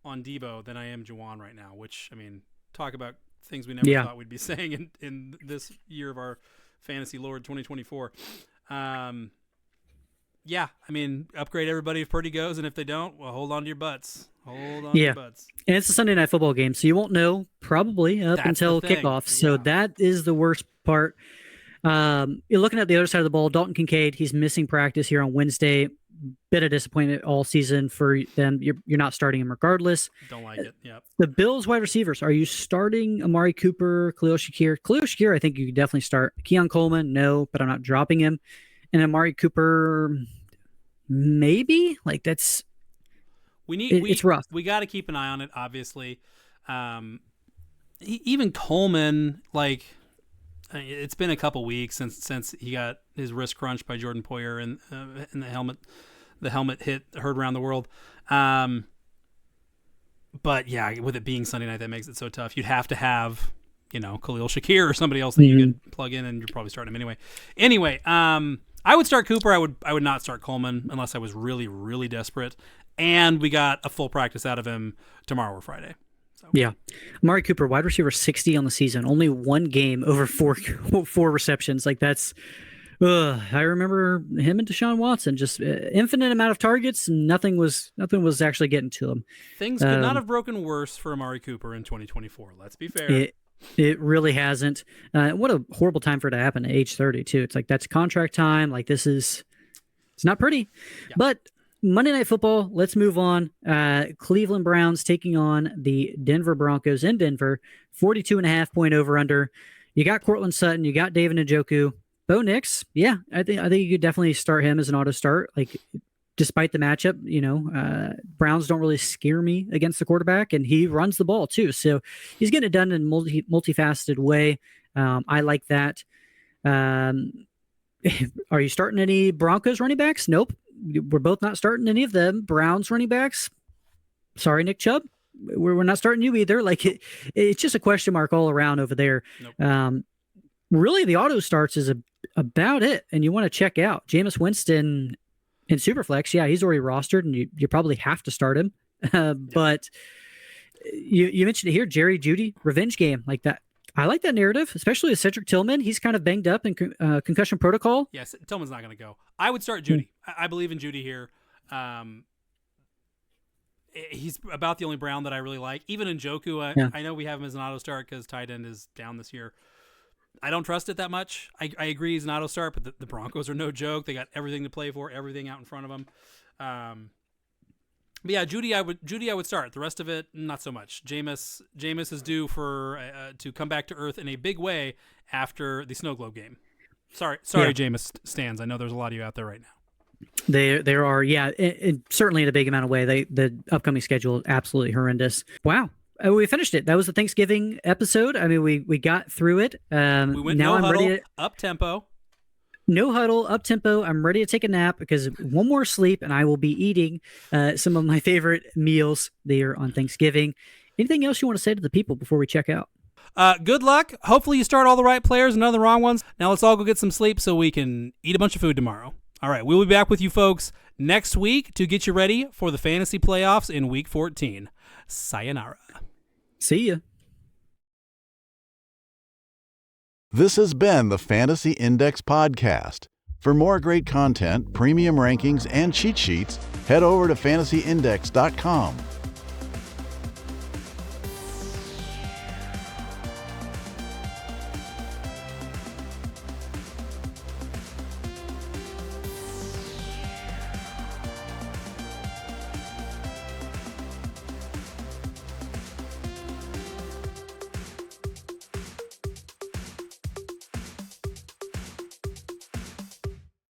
on Debo than I am Juwan right now. Which, I mean, talk about things we never thought we'd be saying in this year of our fantasy Lord 2024. Yeah, I mean, upgrade everybody if Purdy goes, and if they don't, well, hold on to your butts. Hold on to your butts. And it's a Sunday night football game, so you won't know probably up until kickoff. So that is the worst part. You're looking at the other side of the ball. Dalton Kincaid, he's missing practice here on Wednesday. Bit of disappointment all season for them. You're not starting him regardless. Don't like it. Yep. The Bills wide receivers. Are you starting Amari Cooper, Khalil Shakir? Khalil Shakir, I think you could definitely start. Keon Coleman, no, but I'm not dropping him. And Amari Cooper, maybe. Like that's. It's rough. We got to keep an eye on it. Obviously, even Coleman, like. It's been a couple weeks since he got his wrist crunched by Jordan Poyer and the helmet hit heard around the world. But yeah, with it being Sunday night, that makes it so tough. You'd have to have, Khalil Shakir or somebody else that you could plug in, and you're probably starting him anyway. Anyway, I would start Cooper. I would not start Coleman unless I was really, really desperate. And we got a full practice out of him tomorrow or Friday. So. Yeah. Amari Cooper, wide receiver 60 on the season, only one game over four receptions. Like that's, I remember him and Deshaun Watson, just infinite amount of targets. Nothing was actually getting to him. Things could not have broken worse for Amari Cooper in 2024. Let's be fair. It really hasn't. What a horrible time for it to happen at age 30 too. It's like, that's contract time. Like it's not pretty, but Monday Night Football, let's move on. Cleveland Browns taking on the Denver Broncos in Denver, 42.5 point over-under. You got Cortland Sutton, you got David Njoku. Bo Nix, yeah, I think you could definitely start him as an auto start. Like, despite the matchup, Browns don't really scare me against the quarterback, and he runs the ball too. So he's getting it done in a multifaceted way. I like that. Are you starting any Broncos running backs? Nope. We're both not starting any of them. Browns running backs. Sorry, Nick Chubb. We're not starting you either. Like it's just a question mark all around over there. Nope. Really, the auto starts is about it. And you want to check out Jameis Winston in Superflex. Yeah, he's already rostered, and you probably have to start him. But you mentioned it here, Jerry Jeudy revenge game like that. I like that narrative, especially with Cedric Tillman. He's kind of banged up in concussion protocol. Yes, Tillman's not going to go. I would start Jeudy. I believe in Jeudy here. He's about the only Brown that I really like. Even Njoku, I know we have him as an auto start because tight end is down this year. I don't trust it that much. I agree he's an auto start, but the Broncos are no joke. They got everything to play for, everything out in front of them. But yeah, Jeudy I would start. The rest of it, not so much. Jameis is due for to come back to earth in a big way after the Snow Globe game. Sorry, Jameis stands. I know there's a lot of you out there right now. There are, yeah, certainly in a big amount of way. The upcoming schedule is absolutely horrendous. Wow. We finished it. That was the Thanksgiving episode. I mean, we got through it. We went now. I'm ready. Up tempo. No huddle, up tempo. I'm ready to take a nap because one more sleep and I will be eating some of my favorite meals there on Thanksgiving. Anything else you want to say to the people before we check out? Good luck. Hopefully you start all the right players and none of the wrong ones. Now let's all go get some sleep so we can eat a bunch of food tomorrow. All right, we'll be back with you folks next week to get you ready for the fantasy playoffs in Week 14. Sayonara. See ya. This has been the Fantasy Index Podcast. For more great content, premium rankings, and cheat sheets, head over to fantasyindex.com.